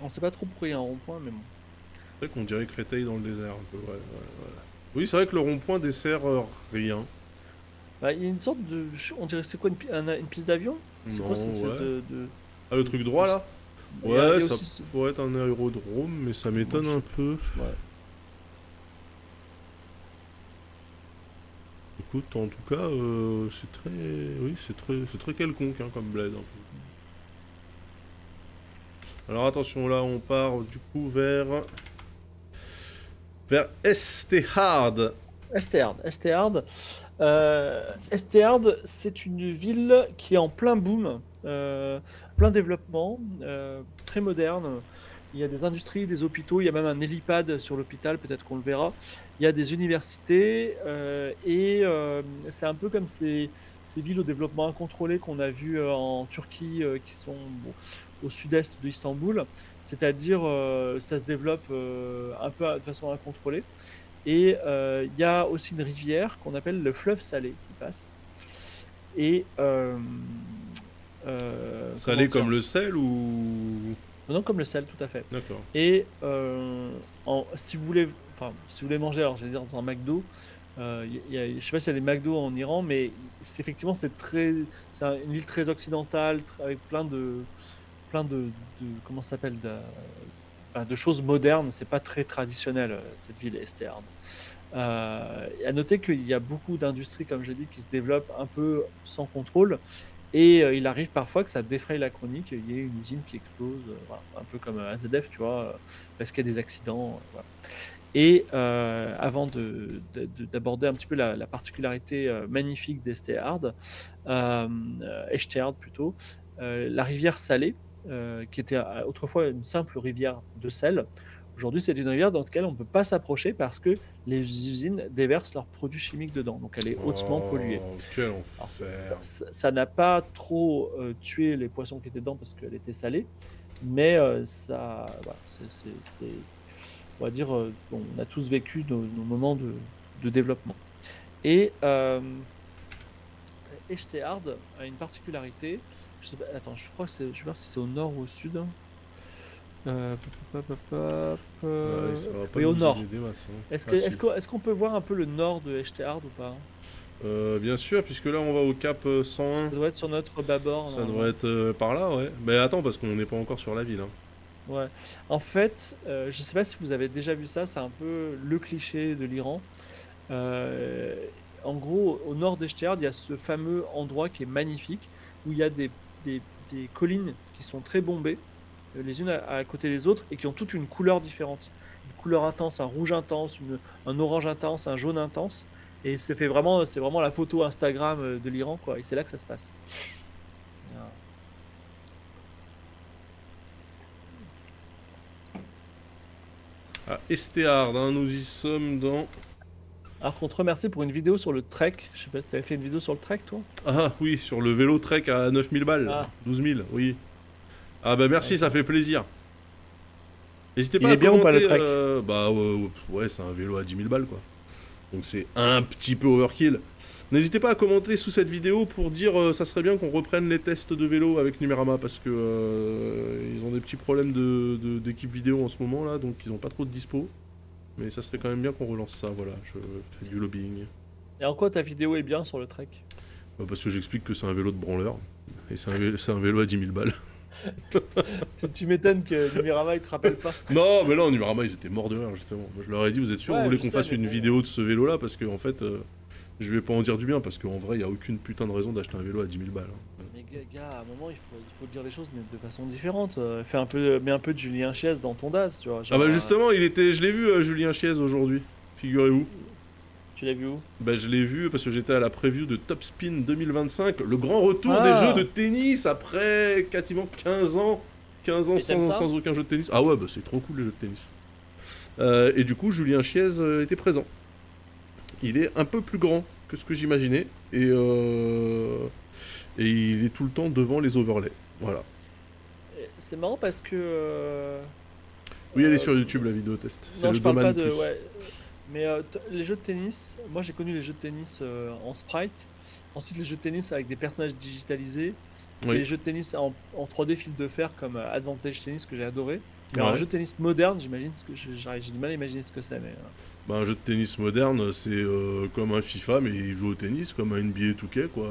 on sait pas trop pourquoi il y a un rond-point, mais bon. C'est vrai qu'on dirait Créteil dans le désert un peu, ouais. Oui, c'est vrai que le rond-point dessert rien. Bah, il y a une sorte de, on dirait, c'est quoi une piste d'avion? C'est quoi cette Non, espèce ouais. de... Ah, le truc droit là? Il Ouais, y a ça aussi pourrait être un aérodrome, mais ça moi, m'étonne un peu. ouais. Écoute, en tout cas, c'est très... Oui, c'est très quelconque hein, comme bled un peu. Alors attention, là on part du coup vers Estehard. Estehard. Estehard, c'est une ville qui est en plein boom, plein développement, très moderne. Il y a des industries, des hôpitaux, il y a même un hélipad sur l'hôpital, peut-être qu'on le verra. Il y a des universités, et c'est un peu comme ces villes au développement incontrôlé qu'on a vu en Turquie, qui sont bon, au sud-est de Istanbul. C'est-à-dire, ça se développe un peu de façon incontrôlée. Et il y a aussi une rivière qu'on appelle le fleuve Salé qui passe. Et comment Salé dire? comme le sel ou... Non, comme le sel, tout à fait. D'accord. Et si vous voulez, enfin, si vous voulez manger, alors je vais dire dans un McDo, je sais pas s'il y a des McDo en Iran, mais effectivement c'est une ville très occidentale, avec plein comment ça s'appelle, de choses modernes. C'est pas très traditionnel cette ville Estehard. À noter qu'il y a beaucoup d'industries, comme je dit, qui se développent un peu sans contrôle. Et il arrive parfois que ça défraye la chronique, il y ait une usine qui explose, voilà, un peu comme AZF, tu vois, parce qu'il y a des accidents. Voilà. Et avant d'aborder un petit peu la particularité magnifique d'Estehard, Echtehard plutôt, la rivière Salée, qui était autrefois une simple rivière de sel. Aujourd'hui, c'est une rivière dans laquelle on ne peut pas s'approcher parce que les usines déversent leurs produits chimiques dedans. Donc, elle est hautement polluée. Oh, quel Alors, enfer. ça n'a pas trop tué les poissons qui étaient dedans parce qu'elle était salée, mais ça, voilà, on va dire, bon, on a tous vécu nos moments de développement. Et Echtehard a une particularité. Je sais pas, attends, je crois que je vais voir si c'est au nord ou au sud. Ouais, ça va pas Oui, au nous aider nord. des masses, hein. Est-ce que, Ah est-ce si. que, est-ce qu'on peut voir un peu le nord de Echtehard ou pas? Bien sûr, puisque là on va au cap 101. Ça doit être sur notre bâbord Ça devrait normalement. être par là, ouais. Mais attends, parce qu'on n'est pas encore sur la ville, hein. Ouais. En fait, je sais pas si vous avez déjà vu ça, c'est un peu le cliché de l'Iran. Euh, en gros, au nord d'Echterd, il y a ce fameux endroit qui est magnifique, où il y a des, des collines qui sont très bombées, les unes à côté des autres, et qui ont toutes une couleur différente. Une couleur intense, un rouge intense, un orange intense, un jaune intense. Et c'est vraiment la photo Instagram de l'Iran, quoi. Et c'est là que ça se passe. Ah, Estéard, hein, nous y sommes dans... Alors qu'on te remercie pour une vidéo sur le trek. Je sais pas si tu avais fait une vidéo sur le trek, toi. Ah oui, sur le vélo Trek à 9000 balles. Ah. 12 000, oui. Ah bah merci, Ouais, ça fait plaisir. N'hésitez Il pas est à bien ou pas, le commenter, trek? bah ouais, c'est un vélo à 10 000 balles quoi. Donc c'est un petit peu overkill. N'hésitez pas à commenter sous cette vidéo pour dire ça serait bien qu'on reprenne les tests de vélo avec Numérama parce que ils ont des petits problèmes d'équipe vidéo en ce moment là, donc ils ont pas trop de dispo. Mais ça serait quand même bien qu'on relance ça, voilà, je fais du lobbying. Et en quoi ta vidéo est bien sur le trek? Bah, parce que j'explique que c'est un vélo de branleur, et c'est un vélo à 10 000 balles. Tu m'étonnes que Numérama il te rappelle pas. Non, mais là, en Numérama, ils étaient morts de rire, justement. Moi, je leur ai dit, vous êtes sûr, Ouais, vous voulez je qu'on sais, fasse mais une bon. vidéo de ce vélo-là? Parce que, en fait, je vais pas en dire du bien, parce qu'en vrai, il y a aucune putain de raison d'acheter un vélo à 10 000 balles. Hein. Mais gars, à un moment il faut dire les choses mais de façon différente. Mets un peu de Julien Chiez dans ton DAS, tu vois. Ah bah Genre, justement, je l'ai vu, Julien Chiez, aujourd'hui. Figurez-vous. tu l'as vu où? Bah je l'ai vu parce que j'étais à la preview de Top Spin 2025, le grand retour des Ah. jeux de tennis après quasiment 15 ans. 15 ans Et t'aimes ça sans aucun jeu de tennis. Ah ouais, bah c'est trop cool les jeux de tennis. Et du coup, Julien Chiez était présent. Il est un peu plus grand que ce que j'imaginais et il est tout le temps devant les overlays. Voilà. C'est marrant parce que. Oui, elle est sur YouTube la vidéo test. C'est Non, le je parle pas Domain de. Plus. Ouais. Mais les jeux de tennis, moi j'ai connu les jeux de tennis en sprite. Ensuite, les jeux de tennis avec des personnages digitalisés. Et Oui. les jeux de tennis en 3D fil de fer comme Advantage Tennis que j'ai adoré. Mais alors, un Ouais. jeu de tennis moderne, j'imagine ce que j'ai du mal à imaginer ce que c'est. Mais, Bah, un jeu de tennis moderne, c'est comme un FIFA, mais il joue au tennis, comme un NBA 2K, quoi.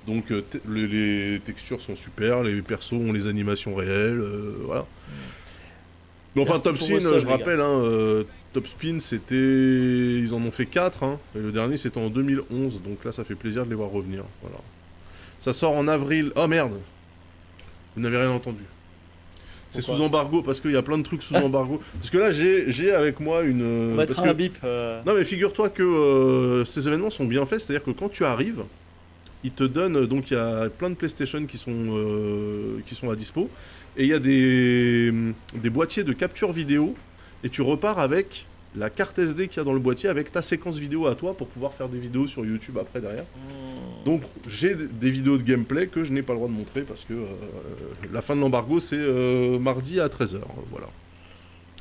Donc les textures sont super, les persos ont les animations réelles, voilà. Mais enfin, Merci Top pour Spin, vos subs, je les gars. rappelle, hein, Top Spin, c'était... Ils en ont fait 4, hein, et le dernier, c'était en 2011, donc là, ça fait plaisir de les voir revenir, voilà. Ça sort en avril... Oh, merde! Vous n'avez rien entendu. C'est Pourquoi sous embargo, parce qu'il y a plein de trucs sous embargo. Parce que là, j'ai avec moi une... On mettra parce un que- bip. Non, mais figure-toi que ces événements sont bien faits, c'est-à-dire que quand tu arrives, ils te donnent... Donc, il y a plein de PlayStation qui sont à dispo, et il y a des boîtiers de capture vidéo, et tu repars avec la carte SD qu'il y a dans le boîtier, avec ta séquence vidéo à toi, pour pouvoir faire des vidéos sur YouTube après, derrière. Donc j'ai des vidéos de gameplay que je n'ai pas le droit de montrer parce que la fin de l'embargo c'est mardi à 13 h. Voilà.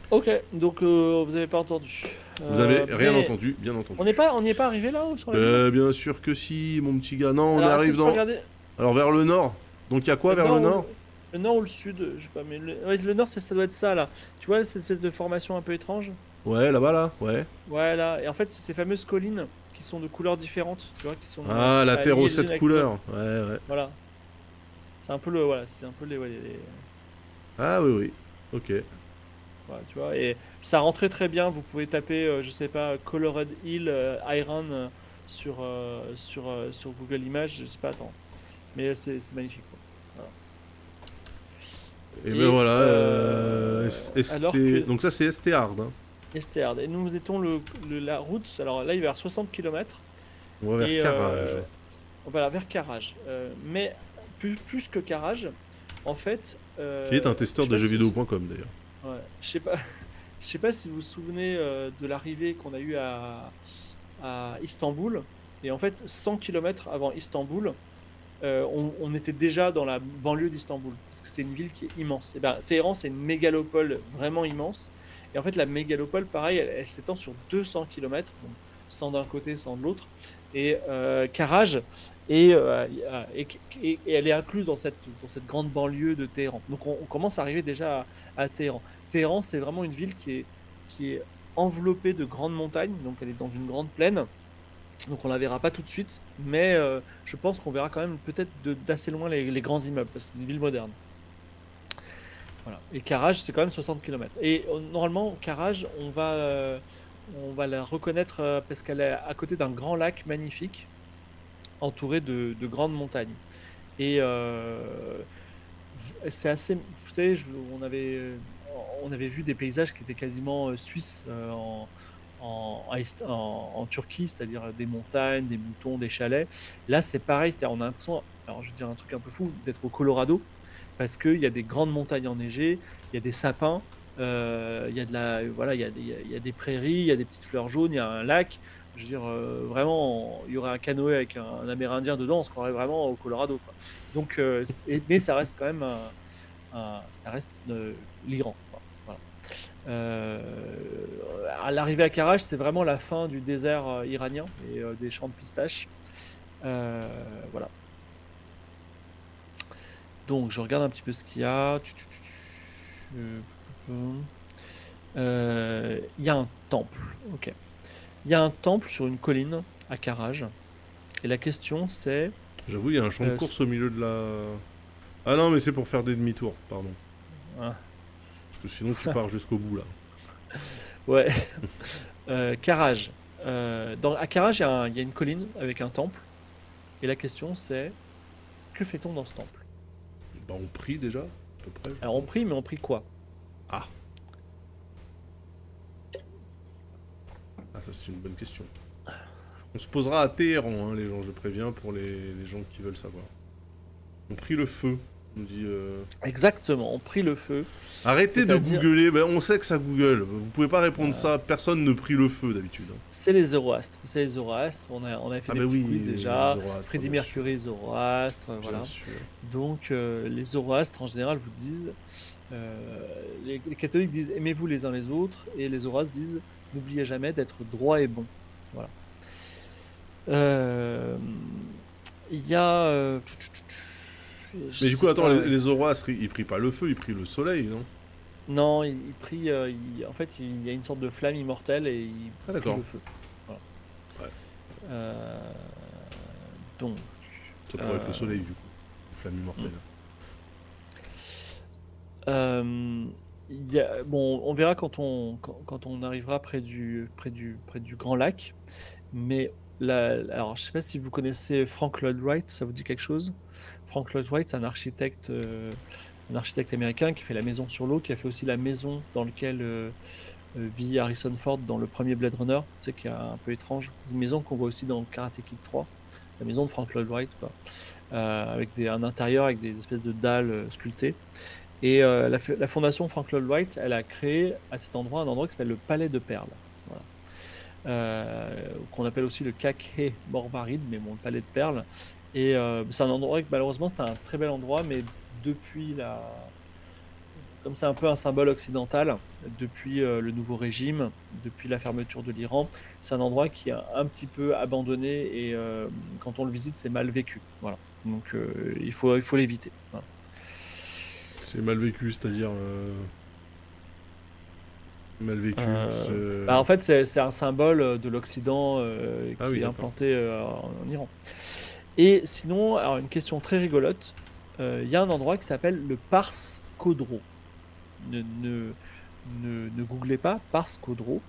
Ok, donc vous avez pas entendu. Vous avez rien mais entendu, bien entendu. On n'y est pas arrivé là sur la vidéo Bien sûr que si, mon petit gars. Non, on Alors, est-ce que arrive tu peux dans... regarder Alors vers le nord. Donc il y a quoi vers le nord? Le nord ou le sud, je sais pas, mais ouais, le nord ça doit être ça là. Tu vois cette espèce de formation un peu étrange? Ouais, là-bas là, ouais. Ouais là, et en fait c'est ces fameuses collines qui sont de couleurs différentes, tu vois, qui sont Ah, la terre alignées aux les unes 7 avec couleurs. Ouais, ouais. Voilà. C'est un peu le voilà, c'est un peu Ah oui, oui. Ok. voilà, tu vois, et ça rend très très bien. Vous pouvez taper, je sais pas, Colored Hill Iron sur Google Images, je sais pas, attends, mais c'est magnifique, quoi. Et Et, ben voilà. alors que- Donc ça c'est Estéard. Hein. Esterd. Et nous étions la route, alors là il va y avoir 60 km On va et vers Carrage. on va vers Carrage. Mais plus que Carrage, en fait. Qui est un testeur je de sais pas si- jeuxvideo.com d'ailleurs. Ouais, je sais pas si vous vous souvenez de l'arrivée qu'on a eue à Istanbul. Et en fait, 100 km avant Istanbul, on était déjà dans la banlieue d'Istanbul. Parce que c'est une ville qui est immense. Et ben, Téhéran, c'est une mégalopole vraiment immense. Et en fait, la mégalopole, pareil, elle s'étend sur 200 km, donc 100 d'un côté, 100 de l'autre. Et Karaj, et elle est incluse dans cette grande banlieue de Téhéran. Donc on commence à arriver déjà à Téhéran. Téhéran, c'est vraiment une ville qui est enveloppée de grandes montagnes, donc elle est dans une grande plaine. Donc on la verra pas tout de suite, mais je pense qu'on verra quand même peut-être d'assez loin les grands immeubles, parce que c'est une ville moderne. Voilà. Et Karaj, c'est quand même 60 km. Et normalement, Karaj, On va la reconnaître parce qu'elle est à côté d'un grand lac magnifique, entouré de grandes montagnes. Et c'est assez. Vous savez, on avait vu des paysages qui étaient quasiment suisses en Turquie, c'est-à-dire des montagnes, des moutons, des chalets. Là, c'est pareil, c'est-à-dire on a l'impression, alors je vais dire un truc un peu fou, d'être au Colorado, parce qu'il y a des grandes montagnes enneigées, il y a des sapins, il y a voilà, il y a des prairies, il y a des petites fleurs jaunes, il y a un lac. Je veux dire, vraiment, il y aurait un canoë avec un Amérindien dedans, on se croirait vraiment au Colorado, quoi. Donc, mais ça reste quand même ça reste l'Iran, quoi. Voilà. À l'arrivée à Karaj, c'est vraiment la fin du désert iranien et des champs de pistaches. Voilà. Donc, je regarde un petit peu ce qu'il y a. Il y a un temple. Ok. Il y a un temple sur une colline à Karaj. Et la question c'est. J'avoue, il y a un champ de course au milieu de la... Ah non, mais c'est pour faire des demi-tours, pardon. Ah. Parce que sinon, tu pars jusqu'au bout, là. Ouais. Karaj. À Karaj, il y a une colline avec un temple. Et la question c'est, que fait-on dans ce temple? Bah, on prie déjà, à peu près. Alors on prie, mais on prie quoi? Ah. Ah, ça c'est une bonne question. On se posera à Téhéran, hein, les gens, je préviens, pour les gens qui veulent savoir. On prie le feu, on dit... Exactement, on prie le feu. Arrêtez de googler, ben, on sait que ça google. Vous pouvez pas répondre ça, personne ne prie le feu d'habitude. C'est les Zoroastres, on avait fait des petits quiz déjà. Freddie Mercury, Zoroastre, voilà. Donc les Zoroastres en général vous disent, les catholiques disent aimez-vous les uns les autres, et les Zoroastres disent n'oubliez jamais d'être droit et bon. Voilà. Il y a... mais du coup, attends, les Zoroastres, ils prient pas le feu, ils prient le soleil, non? Non, ils prient... en fait, il y a une sorte de flamme immortelle et ils prient le feu. Voilà. Ouais. Donc... Ça pourrait être le soleil, du coup. Flamme immortelle. Bon, on verra quand on arrivera près du Grand Lac. Mais alors, je sais pas si vous connaissez Frank Lloyd Wright, ça vous dit quelque chose? Frank Lloyd Wright, c'est un architecte américain qui fait la maison sur l'eau, qui a fait aussi la maison dans laquelle vit Harrison Ford dans le premier Blade Runner, tu sais, qui est un peu étrange. Une maison qu'on voit aussi dans Karate Kid 3, la maison de Frank Lloyd Wright, quoi. Avec un intérieur avec des espèces de dalles sculptées. Et la fondation Frank Lloyd Wright, elle a créé à cet endroit un endroit qui s'appelle le Palais de Perles. Voilà. Qu'on appelle aussi le Kakhe Morvarid, mais bon, le Palais de Perles. Et c'est un endroit que malheureusement c'est un très bel endroit, mais depuis comme c'est un peu un symbole occidental, depuis le nouveau régime, depuis la fermeture de l'Iran, c'est un endroit qui est un petit peu abandonné et quand on le visite, c'est mal vécu. Voilà. Donc il faut l'éviter. Voilà. C'est mal vécu, c'est-à-dire mal vécu. En fait, c'est un symbole de l'Occident qui est implanté en Iran. Et sinon, alors une question très rigolote, il y a un endroit qui s'appelle le Pars Khodro. Ne googlez pas Pars Khodro.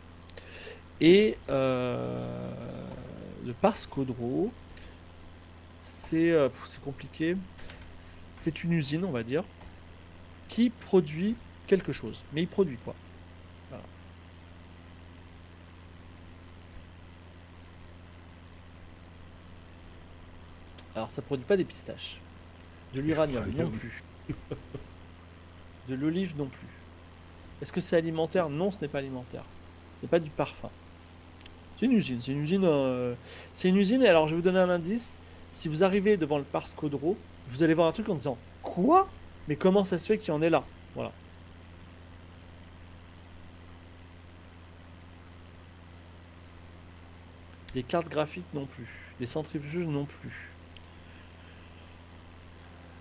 Et le Pars Khodro, c'est compliqué. C'est une usine, on va dire, qui produit quelque chose. Mais il produit quoi? Voilà. Alors, ça produit pas des pistaches. De l'uranium non plus. De l'olive non plus. Est-ce que c'est alimentaire? Non, ce n'est pas alimentaire. Ce n'est pas du parfum. C'est une usine. C'est une usine. Et alors, je vais vous donner un indice. Si vous arrivez devant le Pars Khodro, vous allez voir un truc en disant quoi? Mais comment ça se fait qu'il y en ait là? Voilà. Des cartes graphiques non plus. Des centrifuges non plus.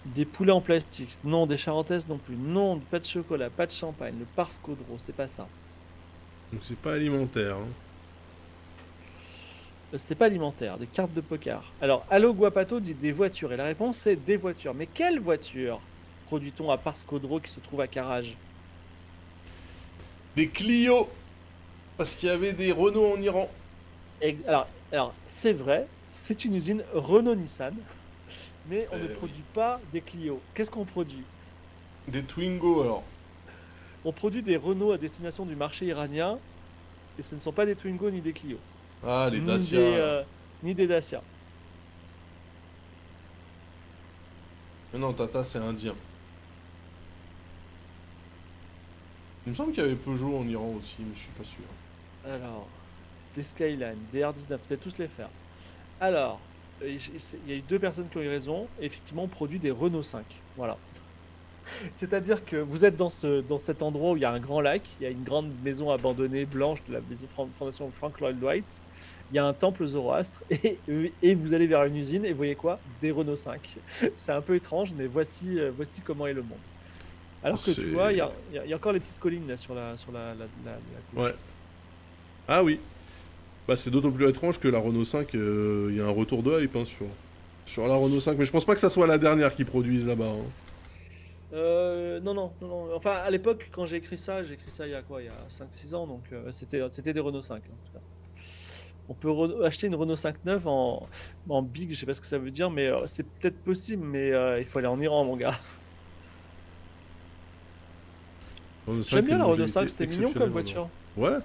Des poulets en plastique, non. Des charentaises non plus, non. Pas de chocolat, pas de champagne. Le Pars Khodro, c'est pas ça. Donc c'est pas alimentaire. Hein. C'était pas alimentaire. Des cartes de poker. Alors, Allo Guapato dit des voitures. Et la réponse c'est des voitures. Mais quelles voitures produit-on à Pars Khodro qui se trouve à Karaj? Des Clio. Parce qu'il y avait des Renault en Iran. Alors c'est vrai, c'est une usine Renault-Nissan, mais on ne Oui. produit pas des Clio. Qu'est-ce qu'on produit? Des Twingo alors. On produit des Renault à destination du marché iranien, et ce ne sont pas des Twingo ni des Clio, Ah, les ni Dacia des, là. ni des Dacia. Mais non, Tata c'est indien. Il me semble qu'il y avait Peugeot en Iran aussi, mais je suis pas sûr. Alors, des Skyline, des R19, vous allez tous les faire. Alors, il y a eu deux personnes qui ont eu raison. Et effectivement, on produit des Renault 5. Voilà. C'est-à-dire que vous êtes dans cet endroit où il y a un grand lac, il y a une grande maison abandonnée blanche de la maison fondation Frank Lloyd Wright, il y a un temple zoroastre, et vous allez vers une usine, et vous voyez quoi? Des Renault 5. C'est un peu étrange, mais voici comment est le monde. Alors que tu vois, C'est... il y a encore les petites collines là, sur la Ouais. gauche. Ah oui. Bah c'est d'autant plus étrange que la Renault 5, il y a un retour de hype hein, sur la Renault 5. Mais je pense pas que ça soit la dernière qu'ils produisent là-bas, hein. Non, non, non, non. Enfin, à l'époque, quand j'ai écrit ça il y a quoi? Il y a 5 6 ans, donc c'était des Renault 5, hein, en tout cas. On peut acheter une Renault 5 neuve en big, je sais pas ce que ça veut dire, mais c'est peut-être possible, mais il faut aller en Iran, mon gars. Renault J'aime 5 a bien une la Renault longévité 5, c'était mignon comme exceptionnelle en Europe. voiture. Ouais.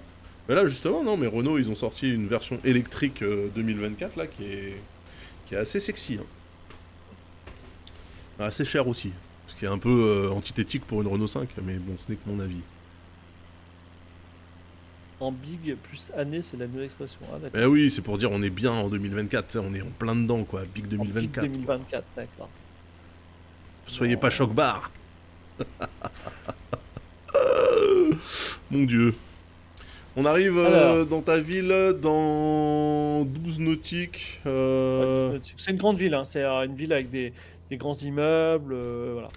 Mais là justement, non, mais Renault ils ont sorti une version électrique 2024 là qui est assez sexy, hein. Assez cher aussi. Ce qui est un peu antithétique pour une Renault 5, mais bon, ce n'est que mon avis. En big plus année, c'est la nouvelle expression. Ah, Mais d'accord. oui, c'est pour dire on est bien en 2024, tu sais, on est en plein dedans quoi, Big En big 2024 quoi. 2024, d'accord. Soyez pas Non. choc-bar. Mon dieu. On arrive Alors, dans ta ville dans 12 nautiques. ouais, 12 nautique. C'est une grande ville, hein. C'est une ville avec des grands immeubles, voilà.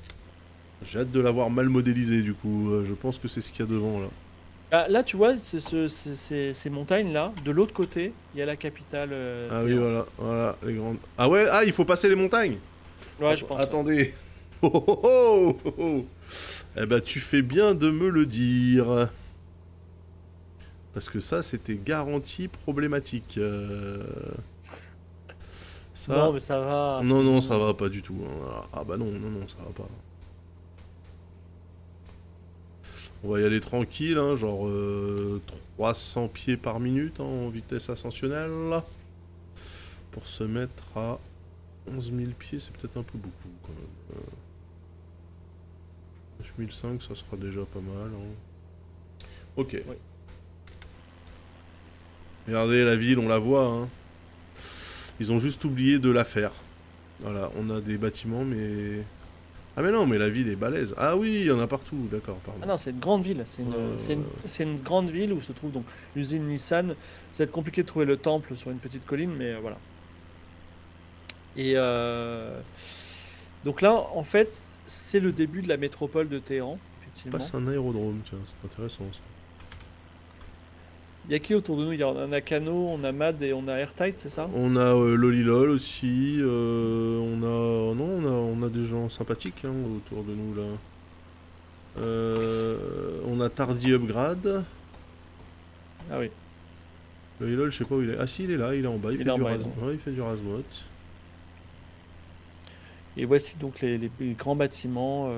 J'ai hâte de l'avoir mal modélisé du coup. Je pense que c'est ce qu'il y a devant là. Là, tu vois, ces montagnes-là, de l'autre côté, il y a la capitale Ah oui, Téhéran. voilà, voilà, les grandes. Ah ouais, ah, il faut passer les montagnes. Ouais, je pense, ouais. Attendez. Oh, oh, oh, oh, oh. Eh ben, tu fais bien de me le dire. Parce que ça, c'était garanti problématique. Non, Ça. mais ça va, Non, c'est non, ça bon. va pas du tout, hein. Ah bah non, non, non, ça va pas. On va y aller tranquille, hein, genre 300 pieds par minute hein, en vitesse ascensionnelle. Pour se mettre à 11 000 pieds, c'est peut-être un peu beaucoup quand même. 9005, ça sera déjà pas mal, hein. Ok. Oui. Regardez la ville, on la voit, hein. Ils ont juste oublié de la faire. Voilà, on a des bâtiments, mais... Ah mais non, mais la ville est balèze. Ah oui, il y en a partout, d'accord, pardon. Ah non, c'est une grande ville. Euh, C'est une grande ville où se trouve donc l'usine Nissan. Ça va être compliqué de trouver le temple sur une petite colline, mais voilà. Et donc là, en fait, c'est le début de la métropole de Téhéran, effectivement. passe un aérodrome, tiens, c'est intéressant ça. Il y a qui autour de nous? Il y a, on a Kano, on a Mad et on a Airtight, c'est ça? On a Lolilol aussi, on a... Non, on a des gens sympathiques hein, autour de nous là. On a Tardy Upgrade. Ah oui, Lolilol, je sais pas où il est. Ah si, il est là, il est en bas, il il fait est en du bas, ras... ils ont. ouais, il fait du rasmot. Et voici donc les grands bâtiments.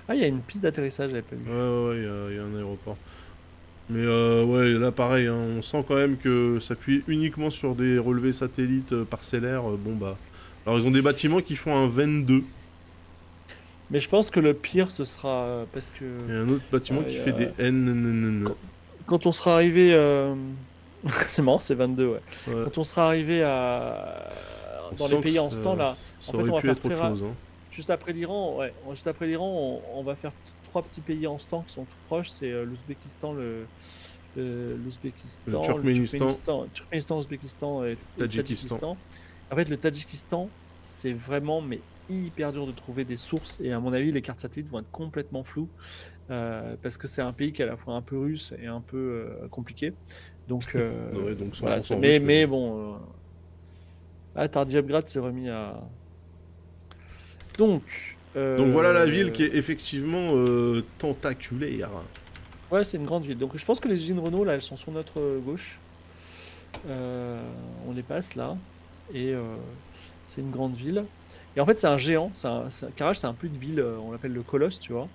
Ah, il y a une piste d'atterrissage, j'avais pas Ouais, vu. ouais, ouais, il y a un aéroport. Mais ouais, là pareil, hein, on sent quand même que s'appuyer uniquement sur des relevés satellites parcellaires, bon bah... Alors ils ont des bâtiments qui font un 22. Mais je pense que le pire, ce sera parce que Et un autre bâtiment qui il y fait des a- N. quand, quand on sera arrivé, c'est marrant, c'est 22, ouais. Ouais, Quand on sera arrivé on dans les sent que pays en ce temps-là, en ça fait, aurait on va pu faire être autre chose, hein. juste après l'Iran, ouais, juste après l'Iran, on va faire trois petits pays en ce temps qui sont tout proches. C'est l'Ouzbékistan, Le l'Ouzbékistan, le Turkménistan, Turkménistan, Ouzbékistan et le Tadjikistan. Tadjikistan. En fait, le Tadjikistan, c'est vraiment mais hyper dur de trouver des sources et à mon avis, les cartes satellites vont être complètement floues parce que c'est un pays qui est à la fois un peu russe et un peu compliqué. Donc Ouais, donc voilà, 100% russe, mais bon, Tardiabgrad s'est remis à. Donc, Donc voilà la ville qui est effectivement tentaculaire. Ouais, c'est une grande ville. Donc je pense que les usines Renault, là, elles sont sur notre gauche. On les passe là. Et c'est une grande ville. Et en fait, c'est un géant. Karaj, c'est un peu une ville, on l'appelle le Colosse, tu vois.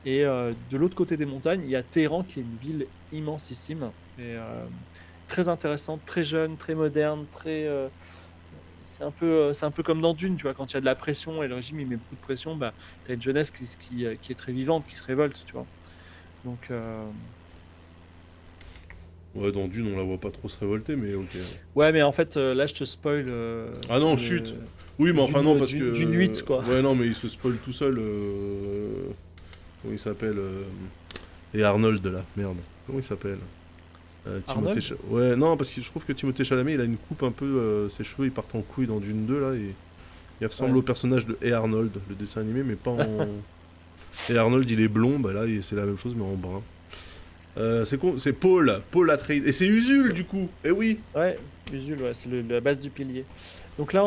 Et de l'autre côté des montagnes, il y a Téhéran, qui est une ville immensissime. Et très intéressante, très jeune, très moderne, c'est un peu comme dans Dune, tu vois, quand il y a de la pression et le régime il met beaucoup de pression, bah, tu as une jeunesse qui est très vivante, qui se révolte, tu vois. Donc, Ouais, dans Dune, on la voit pas trop se révolter, mais ok. ouais, mais en fait, là, je te spoil Ah non, chut. Oui, mais enfin non, parce que... Dune 8, quoi. Ouais, non, mais il se spoil tout seul. Comment il s'appelle Et Arnold, là. Merde. Comment il s'appelle Timothée Arnold? Ouais, non, parce que je trouve que Timothée Chalamet, il a une coupe un peu... ses cheveux, ils partent en couille dans Dune 2, là, et... Il ressemble Ouais. au personnage de Hey Arnold, le dessin animé, mais pas en... Et Arnold, il est blond, bah là, c'est la même chose, mais en brun. C'est Paul Atreides. Et c'est Usul, du coup. Eh oui. Ouais, Usul, ouais, c'est la base du pilier. Donc là,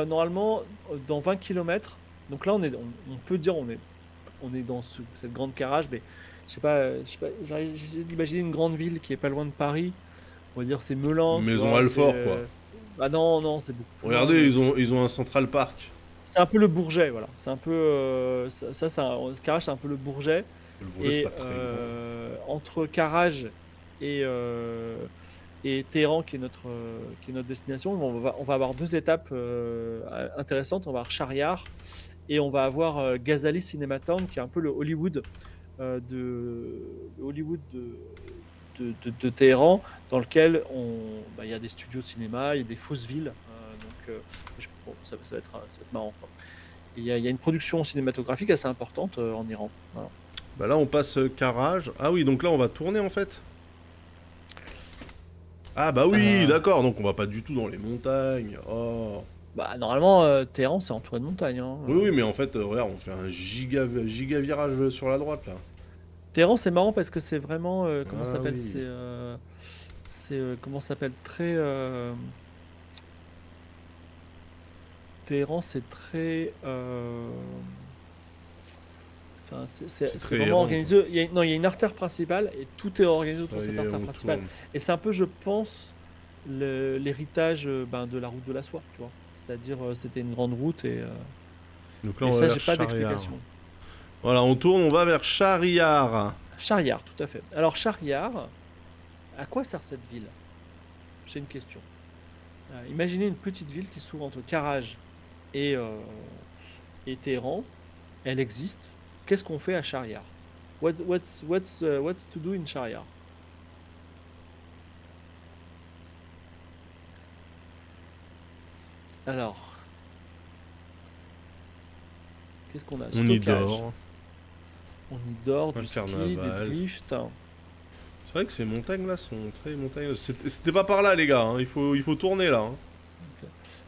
normalement, dans 20 kilomètres, donc là, on peut dire on est dans cette grande carrage, mais je sais pas, j'essaie d'imaginer une grande ville qui est pas loin de Paris. On va dire c'est Melun, tu Maison vois, Alfort, quoi. Ah non, non, c'est beaucoup plus loin, Regardez, mais ils ont un Central Park. c'est un peu le Bourget, voilà. C'est un peu Carrage, c'est un peu le Bourget. Le Bourget, c'est Et pas très grand. entre Carrage et Téhéran, qui est notre destination, on va avoir deux étapes intéressantes. On va avoir Shahryar et on va avoir Ghazali Cinématown, qui est un peu le Hollywood de Téhéran, dans lequel il y a des studios de cinéma, il y a des fausses villes. Bon, ça va ça va être marrant, quoi. Il y a une production cinématographique assez importante en Iran. Voilà. Bah là, on passe Karaj. Ah oui, donc là, on va tourner, en fait. Ah bah oui, Euh, d'accord, donc on va pas du tout dans les montagnes. Oh. Bah, normalement, Téhéran, c'est entouré de montagnes, hein. Oui, oui, mais en fait, regarde, on fait un giga virage sur la droite, là. Téhéran, c'est marrant parce que c'est vraiment, comment ça Ah s'appelle? oui. Comment ça s'appelle? Téhéran, c'est très. Enfin, C'est c'est très vraiment errant, quoi. organisé. Non, il y a une artère principale et tout est organisé autour Ça de cette y est, artère on principale. tourne. Et c'est un peu, je pense, l'héritage de la route de la soie, tu vois. C'est-à-dire, c'était une grande route Donc là, et on va ça, vers j'ai pas Shahryar. d'explication. Voilà, on tourne, on va vers Shahryar. Shahryar, tout à fait. Alors, Shahryar, à quoi sert cette ville? C'est une question. Imaginez une petite ville qui se trouve entre Karaj et, euh, et Téhéran. Elle existe. Qu'est-ce qu'on fait à Shahryar? What's to do in Shahryar? Alors, qu'est-ce qu'on a? On y Stockage. dort. On y dort, Un du ski, des carnaval. drifts. C'est vrai que ces montagnes-là sont très montagneuses. C'était pas par là, les gars. Hein. Il faut tourner, là. Hein.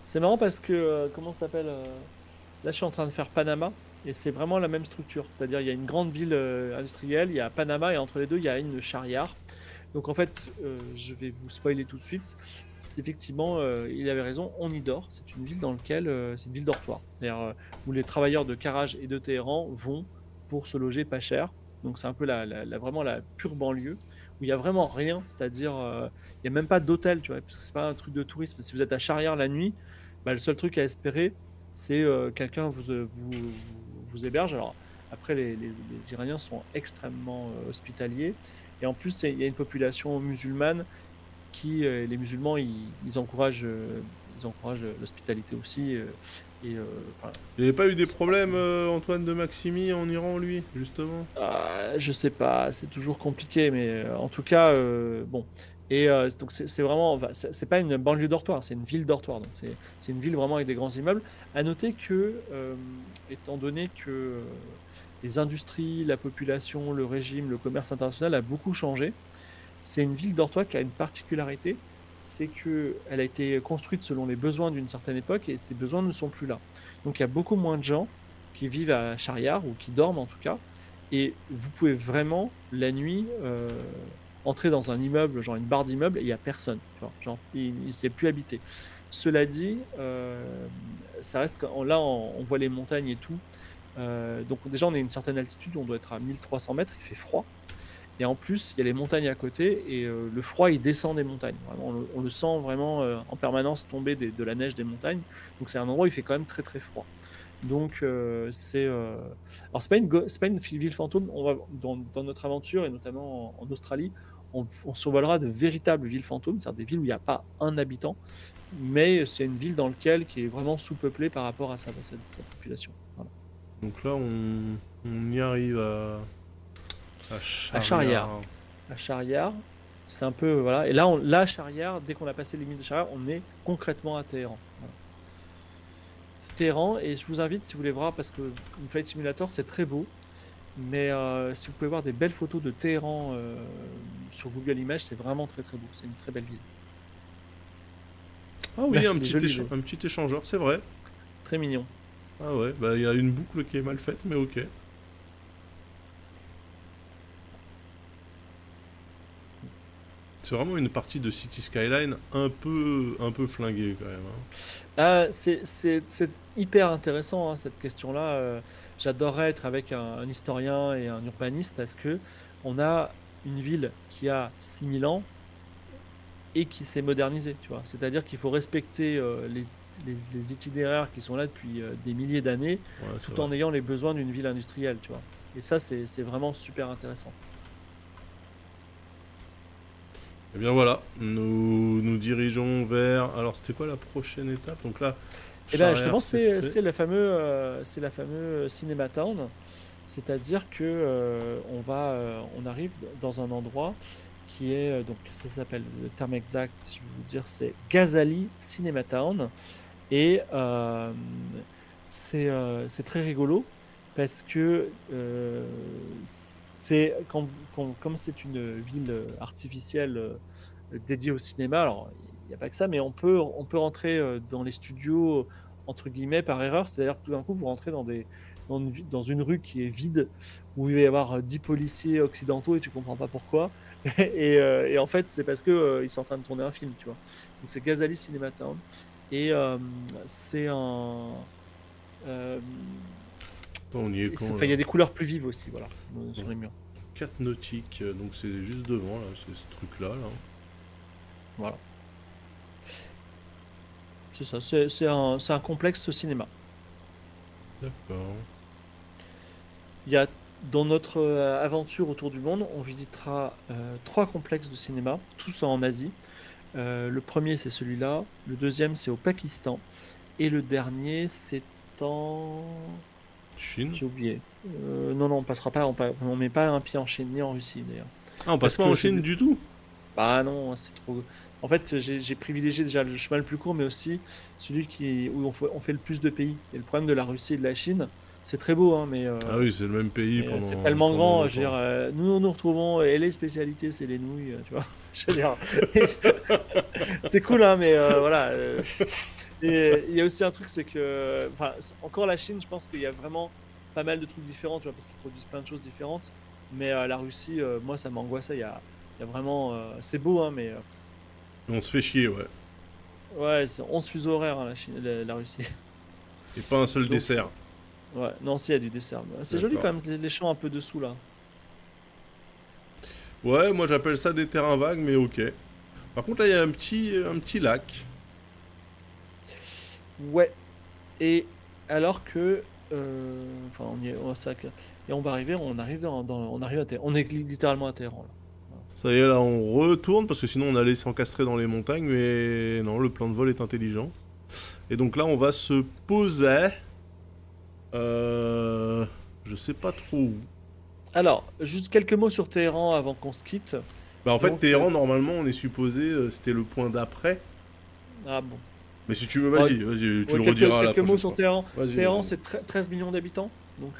C'est marrant parce que, comment ça s'appelle là, je suis en train de faire Panama et c'est vraiment la même structure. C'est-à-dire, il y a une grande ville industrielle, il y a Panama et entre les deux, il y a une Shahryar. Donc en fait, je vais vous spoiler tout de suite. Effectivement, il avait raison, on y dort. C'est une ville dans laquelle c'est une ville dortoir, c'est-à-dire où les travailleurs de Karaj et de Téhéran vont pour se loger pas cher. Donc c'est un peu vraiment la pure banlieue où il y a vraiment rien, c'est-à-dire il y a même pas d'hôtel, tu vois, parce que c'est pas un truc de tourisme. Si vous êtes à Shahryar la nuit, bah, le seul truc à espérer, c'est quelqu'un vous héberge. Alors après, les Iraniens sont extrêmement hospitaliers. Et en plus, il y a une population musulmane les musulmans, ils encouragent l'hospitalité aussi. Enfin, Il n'y avait pas eu des problèmes, Antoine de Maximi, en Iran, lui, justement? je sais pas, c'est toujours compliqué, mais en tout cas, bon. Et donc c'est vraiment, enfin, c'est pas une banlieue dortoir, c'est une ville dortoir. Donc c'est une ville vraiment avec des grands immeubles. À noter que, étant donné que les industries, la population, le régime, le commerce international a beaucoup changé. C'est une ville dortoir qui a une particularité, c'est qu'elle a été construite selon les besoins d'une certaine époque et ces besoins ne sont plus là. Donc il y a beaucoup moins de gens qui vivent à Shahryar ou qui dorment en tout cas. Et vous pouvez vraiment, la nuit, entrer dans un immeuble, genre une barre d'immeuble, et il n'y a personne. Genre, il ne s'est plus habité. Cela dit, ça reste là, on voit les montagnes et tout. Donc déjà, on est à une certaine altitude, on doit être à 1300 mètres, il fait froid. Et en plus, il y a les montagnes à côté et le froid, il descend des montagnes. Vraiment, on le sent vraiment en permanence tomber de la neige des montagnes. Donc c'est un endroit où il fait quand même très très froid. Donc alors c'est pas une ville fantôme. On va dans notre aventure et notamment en Australie, on survolera de véritables villes fantômes, c'est-à-dire des villes où il n'y a pas un habitant, mais c'est une ville dans laquelle qui est vraiment sous-peuplée par rapport à sa population. Voilà. Donc là, on y arrive à À Chariard. Chariard. À Chariard, c'est un peu voilà. Et là, à Chariard, dès qu'on a passé les limites de Chariard, on est concrètement à Téhéran. Voilà. Téhéran, et je vous invite si vous voulez voir, parce que une Flight Simulator c'est très beau, mais si vous pouvez voir des belles photos de Téhéran sur Google Images, c'est vraiment très très beau. C'est une très belle ville. Ah oui, Il est joli, un petit échangeur, c'est vrai. très mignon. Ah ouais, bah il y a une boucle qui est mal faite, mais ok. C'est vraiment une partie de City Skyline un peu flinguée quand même, hein. C'est hyper intéressant hein, cette question-là. J'adorerais être avec un historien et un urbaniste parce que on a une ville qui a 6000 ans et qui s'est modernisée, tu vois. C'est-à-dire qu'il faut respecter les itinéraires qui sont là depuis des milliers d'années, Ouais, c'est tout en vrai. ayant les besoins d'une ville industrielle, tu vois. Et ça, c'est vraiment super intéressant. Et bien voilà, nous dirigeons vers... Alors c'était quoi la prochaine étape? Donc là, Et bien Charrière justement, c'est fait. c'est la fameuse Cinema Town, c'est-à-dire que on arrive dans un endroit qui est donc ça s'appelle le terme exact, je vais vous dire, c'est Ghazali Cinema Town, et c'est très rigolo parce que c'est comme c'est une ville artificielle dédiée au cinéma. Alors il n'y a pas que ça, mais on peut rentrer dans les studios entre guillemets par erreur. C'est-à-dire que tout d'un coup vous rentrez dans une rue qui est vide où il va y avoir 10 policiers occidentaux et tu comprends pas pourquoi. Et en fait c'est parce que ils sont en train de tourner un film, tu vois. Donc c'est Ghazali Cinema Town. Et c'est un. euh, Attends, on y est quand Enfin, il y là? a des couleurs plus vives aussi, voilà, sur Bon, les murs. 4 nautiques, donc c'est juste devant là, c'est ce truc là, là. Voilà. C'est ça, c'est un complexe cinéma. D'accord. Il y a, dans notre aventure autour du monde, on visitera 3 complexes de cinéma, tous en Asie. Le premier, c'est celui-là. Le deuxième, c'est au Pakistan. Et le dernier, c'est en. Chine? J'ai oublié. Non, non, on passera pas. On met pas un pied en Chine ni en Russie d'ailleurs. Ah, on passe Parce pas en que c'est Chine du tout? bah non, c'est trop. En fait, j'ai privilégié déjà le chemin le plus court, mais aussi celui où on fait le plus de pays. Et le problème de la Russie et de la Chine, c'est très beau, hein, mais, Ah oui, c'est le même pays c'est pendant, tellement pendant grand. Je veux dire, longtemps. nous retrouvons, et les spécialités, c'est les nouilles, tu vois. Je veux dire, c'est cool, hein, mais voilà. Et il y a aussi un truc, c'est que, enfin, encore la Chine, je pense qu'il y a vraiment pas mal de trucs différents, tu vois, parce qu'ils produisent plein de choses différentes. Mais la Russie, moi, ça m'angoissait. Il y a vraiment, c'est beau, hein, mais On se fait chier, ouais. ouais, c'est 11 fuseaux horaires, hein, la Russie. Et pas un seul Donc, dessert. ouais, non, si, il y a du dessert. C'est joli D'accord. quand même, les champs un peu dessous là. Ouais, moi j'appelle ça des terrains vagues, mais ok. Par contre, là, il y a un petit lac. Ouais, et alors que. Enfin, et on va arriver, on arrive on est littéralement à Téhéran là. Voilà. Ça y est, là, on retourne, parce que sinon on allait s'encastrer dans les montagnes, mais non, le plan de vol est intelligent. Et donc là, on va se poser. Euh... Je sais pas trop où. Alors, juste quelques mots sur Téhéran avant qu'on se quitte. Bah, en fait, Donc, Téhéran, normalement, on est supposé. C'était le point d'après. ah bon. Mais si tu veux, Ouais, vas-y, tu ouais, le rediras la quelques mots prochaine sur fois. Téhéran. Vas-y, Téhéran, vas-y. c'est 13 millions d'habitants. Donc,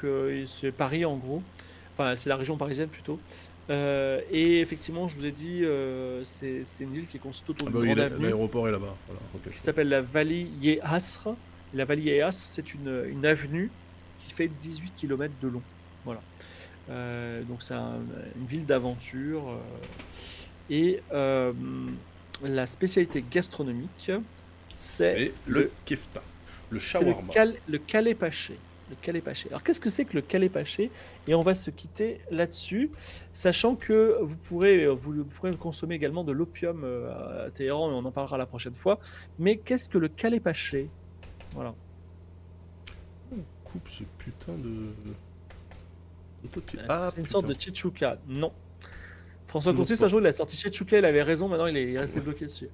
c'est Paris en gros. Enfin, c'est la région parisienne plutôt. Et effectivement, je vous ai dit, c'est une ville qui est construite autour Ah bah d'une oui, grande avenue l'aéroport est là-bas. Voilà, ok, qui je vois. s'appelle la Vali Asr. La Vali Asr, c'est une avenue qui fait 18 km de long. Voilà. Donc, c'est une ville d'aventure. Et la spécialité gastronomique, c'est C'est le le, kefta, le c'est le, shawarma. le calé paché. Le Calais-Paché. Alors qu'est-ce que c'est que le Calais-Paché? Et on va se quitter là-dessus, sachant que vous pourrez consommer également de l'opium à Téhéran, mais on en parlera la prochaine fois. Mais qu'est-ce que le Calais-Paché? Voilà. On coupe ce putain de... Ok. Est-ce que Ah, c'est une sorte putain. de chichouka? Non. François Toujours Courtis, pas. un jour, il a sorti chichouka, il avait raison, maintenant il est resté bloqué dessus.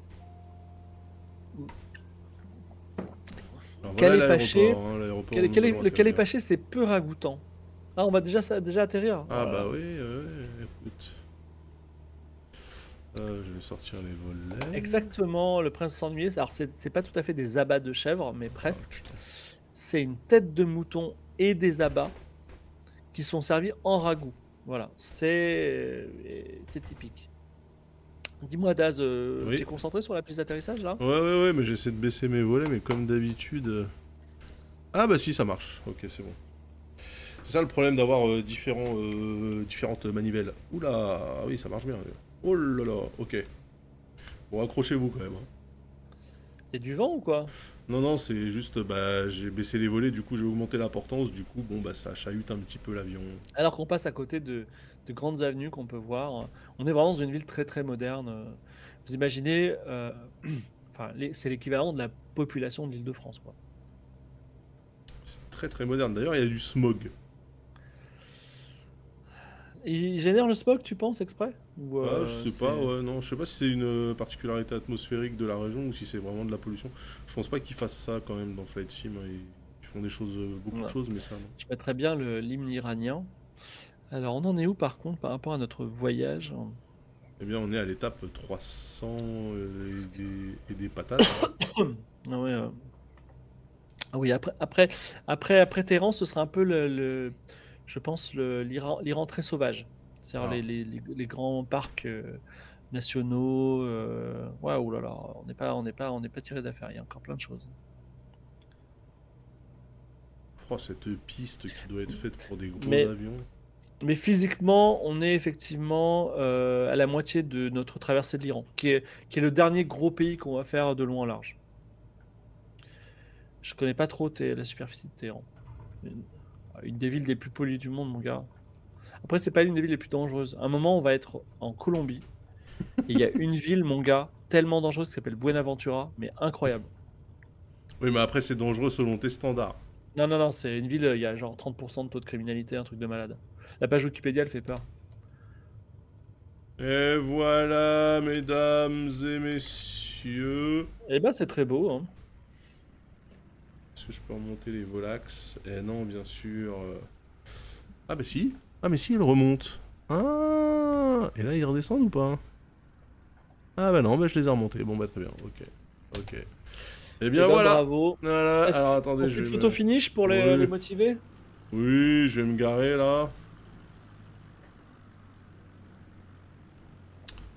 Alors voilà Calais-Paché, l'aéroport, hein, l'aéroport où quel, nous quel allons est, le atterrir. Calais-Paché, c'est peu ragoûtant. Ah, on va déjà atterrir. Ah bah oui, écoute. Je vais sortir les volets. Exactement, le prince s'ennuyait. Alors, c'est pas tout à fait des abats de chèvre, mais Ah, presque. putain. C'est une tête de mouton et des abats qui sont servis en ragoût. Voilà, c'est typique. Dis-moi, Daz, tu es Oui. concentré sur la piste d'atterrissage là? Ouais, mais j'essaie de baisser mes volets, mais comme d'habitude... Ah bah si, ça marche. Ok, c'est bon. C'est ça le problème d'avoir différentes manivelles. Oula, ah oui, ça marche bien. Oh là là, ok. Bon, accrochez-vous quand même, hein. Il y a du vent ou quoi? Non, non, c'est juste, bah, j'ai baissé les volets, du coup j'ai augmenté la portance, du coup, bon, bah, ça chahute un petit peu l'avion. Alors qu'on passe à côté de grandes avenues qu'on peut voir. On est vraiment dans une ville très très moderne. Vous imaginez, enfin, c'est l'équivalent de la population de l'Île-de-France, quoi. C'est très très moderne. D'ailleurs, il y a du smog. Il génère le smog, tu penses, exprès? Ou Ah, je sais pas, c'est... ouais, non, je sais pas si c'est une particularité atmosphérique de la région ou si c'est vraiment de la pollution. Je pense pas qu'ils fassent ça quand même dans Flight Sim, hein. Ils font des choses, beaucoup de Ouais. choses, mais ça, non. Je mettrais bien l'hymne iranien. Alors, on en est où par contre par rapport à notre voyage? Eh bien, on est à l'étape 300 et des patates, hein. Ah ouais, ah oui, après Téhéran, ce sera un peu je pense, l'Iran très sauvage. C'est-à-dire Ah. les grands parcs nationaux. Ouais, oh là là, on n'est pas tiré d'affaire. Il y a encore plein de choses. Oh, cette piste qui doit être faite pour des gros Mais, avions. mais physiquement, on est effectivement à la moitié de notre traversée de l'Iran, qui est le dernier gros pays qu'on va faire de long en large. Je connais pas trop la superficie de Téhéran. Une des villes les plus polies du monde, mon gars. Après, c'est pas l'une des villes les plus dangereuses. À un moment, on va être en Colombie. Et il y a une ville, mon gars, tellement dangereuse qui s'appelle Buenaventura, mais incroyable. Oui, mais après, c'est dangereux selon tes standards. Non, non, non, c'est une ville, il y a genre 30% de taux de criminalité, un truc de malade. La page Wikipédia, elle fait peur. Et voilà, mesdames et messieurs. Eh ben, c'est très beau, hein. Est-ce que je peux remonter les Volax? Eh non, bien sûr. Ah bah si. Ah mais si, ils remontent. Ah. Et là, ils redescendent ou pas? Ah bah non, bah je les ai remontés. Bon bah très bien, ok. Ok. Eh Eh bien ben, voilà. bravo. Voilà, Est-ce que alors ton attendez, je petite vais photo me... finish pour les Oui. motiver? Oui, je vais me garer là.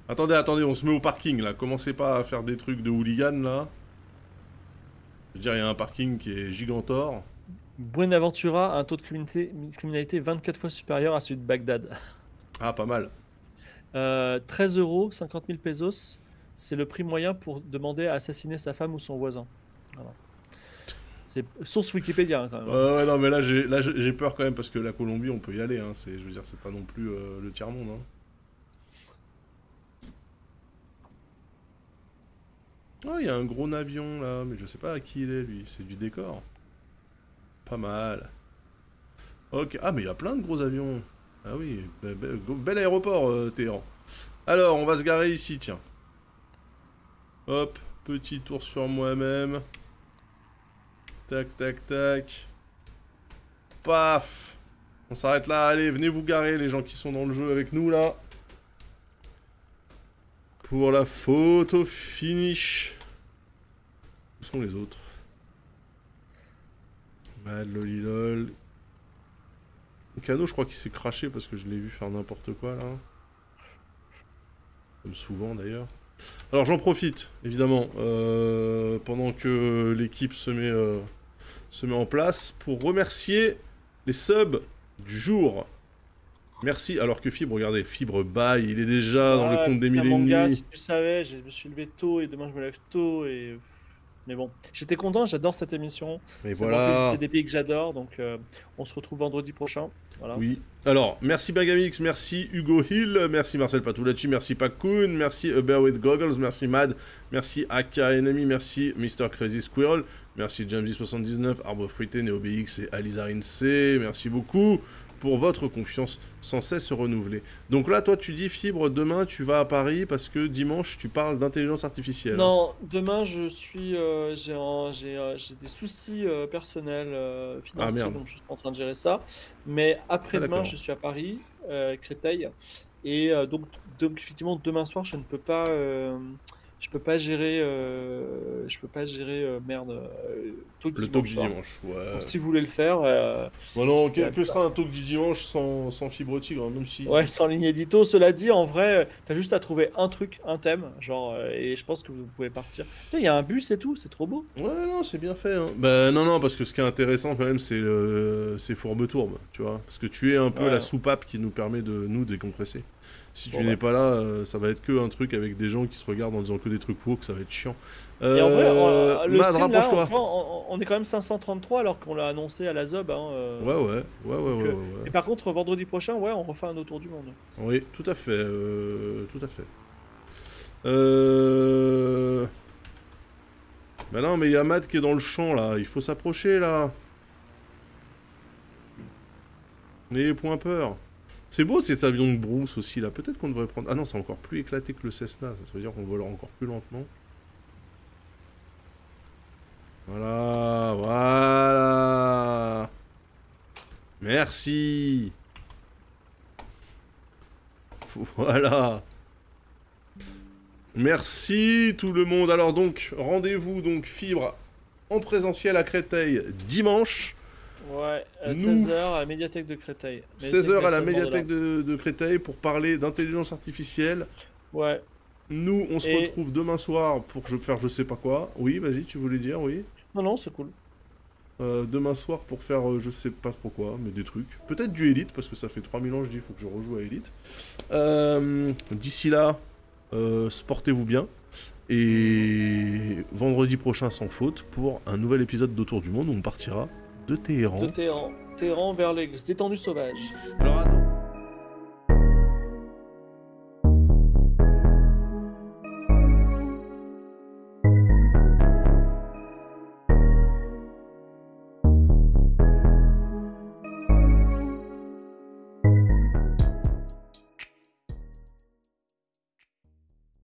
Attendez, on se met au parking là. Commencez pas à faire des trucs de hooligan là. Je veux dire, il y a un parking qui est gigantor. Buenaventura a un taux de criminalité 24 fois supérieur à celui de Bagdad. Ah, pas mal. 13 euros, 50 000 pesos, c'est le prix moyen pour demander à assassiner sa femme ou son voisin. Voilà. C'est source Wikipédia hein, quand même, hein. Ouais, non, mais là j'ai peur quand même parce que la Colombie, on peut y aller, hein. Je veux dire, c'est pas non plus le tiers-monde, hein. Oh, il y a un gros avion là, mais je sais pas à qui il est lui. C'est du décor. Pas mal. Ok. Ah, mais il y a plein de gros avions. Ah oui, bel aéroport, Téhéran. Alors, on va se garer ici, tiens. Hop, petit tour sur moi-même. Tac, tac, tac. Paf. On s'arrête là. Allez, venez vous garer, les gens qui sont dans le jeu avec nous, là. Pour la photo finish. Où sont les autres? Mad lolilol. Cano, je crois qu'il s'est craché parce que je l'ai vu faire n'importe quoi, là. Comme souvent, d'ailleurs. Alors, j'en profite, évidemment, pendant que l'équipe se met en place, pour remercier les subs du jour. Merci. Alors que Fibre, regardez, Fibre baille, il est déjà dans le Ouais, compte des putain, mille et mon gars, demi. si tu savais, je me suis levé tôt et demain je me lève tôt et Mais bon, j'étais content, j'adore cette émission. Et Ça m'a fait visiter voilà. des pays que j'adore, donc on se retrouve vendredi prochain. Voilà. Oui. Alors, merci Bagamix, merci Hugo Hill, merci Marcel Patulacci, merci Pakun, merci Bear with Goggles, merci Mad, merci Aka Enemy, merci Mr. Crazy Squirrel, merci Jamesy79, Arbre Fruité, NeoBX et Alizarine C, merci beaucoup pour votre confiance sans cesse renouvelée. Donc là, toi, tu dis Fibre, demain tu vas à Paris parce que dimanche tu parles d'intelligence artificielle. Non, demain je suis, j'ai des soucis personnels, financiers, merde. donc je suis en train de gérer ça. Mais après-demain, d'accord. je suis à Paris, Créteil, et donc effectivement demain soir, je peux pas gérer, merde, talk Le du talk dimanche du soir. dimanche, ouais. Donc si vous voulez le faire, Bon non, y a- que sera un talk du dimanche sans Fibre Tigre, hein, même si... ouais, sans ligne édito. Cela dit, en vrai, t'as juste à trouver un truc, un thème, genre, et je pense que vous pouvez partir. Il y a un bus et tout, c'est trop beau. Ouais, non, c'est bien fait. Hein. Bah, non, parce que ce qui est intéressant quand même, c'est Fourbe-Tourbe, tu vois. Parce que tu es un peu Ouais. la soupape qui nous permet de nous décompresser. Si tu Bon, n'es bah. pas là, ça va être que un truc avec des gens qui se regardent en disant que des trucs woke, ça va être chiant. Et en vrai, le Mad, stream là, rapproche-toi. on est quand même 533 alors qu'on l'a annoncé à la Zob. Hein, Ouais. donc, Et par contre, vendredi prochain, ouais, on refait un autour du monde. Oui, tout à fait. Tout à fait. Bah non, mais il y a Matt qui est dans le champ là, il faut s'approcher là. N'ayez point peur. C'est beau cet avion de brousse aussi là, peut-être qu'on devrait prendre... Ah non, c'est encore plus éclaté que le Cessna, ça veut dire qu'on volera encore plus lentement. Voilà. Merci. Voilà. Merci tout le monde. Alors donc, rendez-vous donc Fibre en présentiel à Créteil dimanche. Ouais, Nous- 16h à la médiathèque de Créteil. 16h à la Nelson médiathèque Mandela. de Créteil pour parler d'intelligence artificielle. Ouais, Nous, on se Et- retrouve demain soir pour faire je sais pas quoi. Oui, vas-y, tu voulais dire, oui. non, c'est cool. Demain soir pour faire je sais pas trop quoi, mais des trucs. Peut-être du Elite, parce que ça fait 3000 ans que je dis, il faut que je rejoue à Elite. D'ici là, sportez-vous bien. Et vendredi prochain, sans faute, pour un nouvel épisode d'Autour du Monde où on partira de Téhéran. De Téhéran vers les étendues sauvages. Alors attends.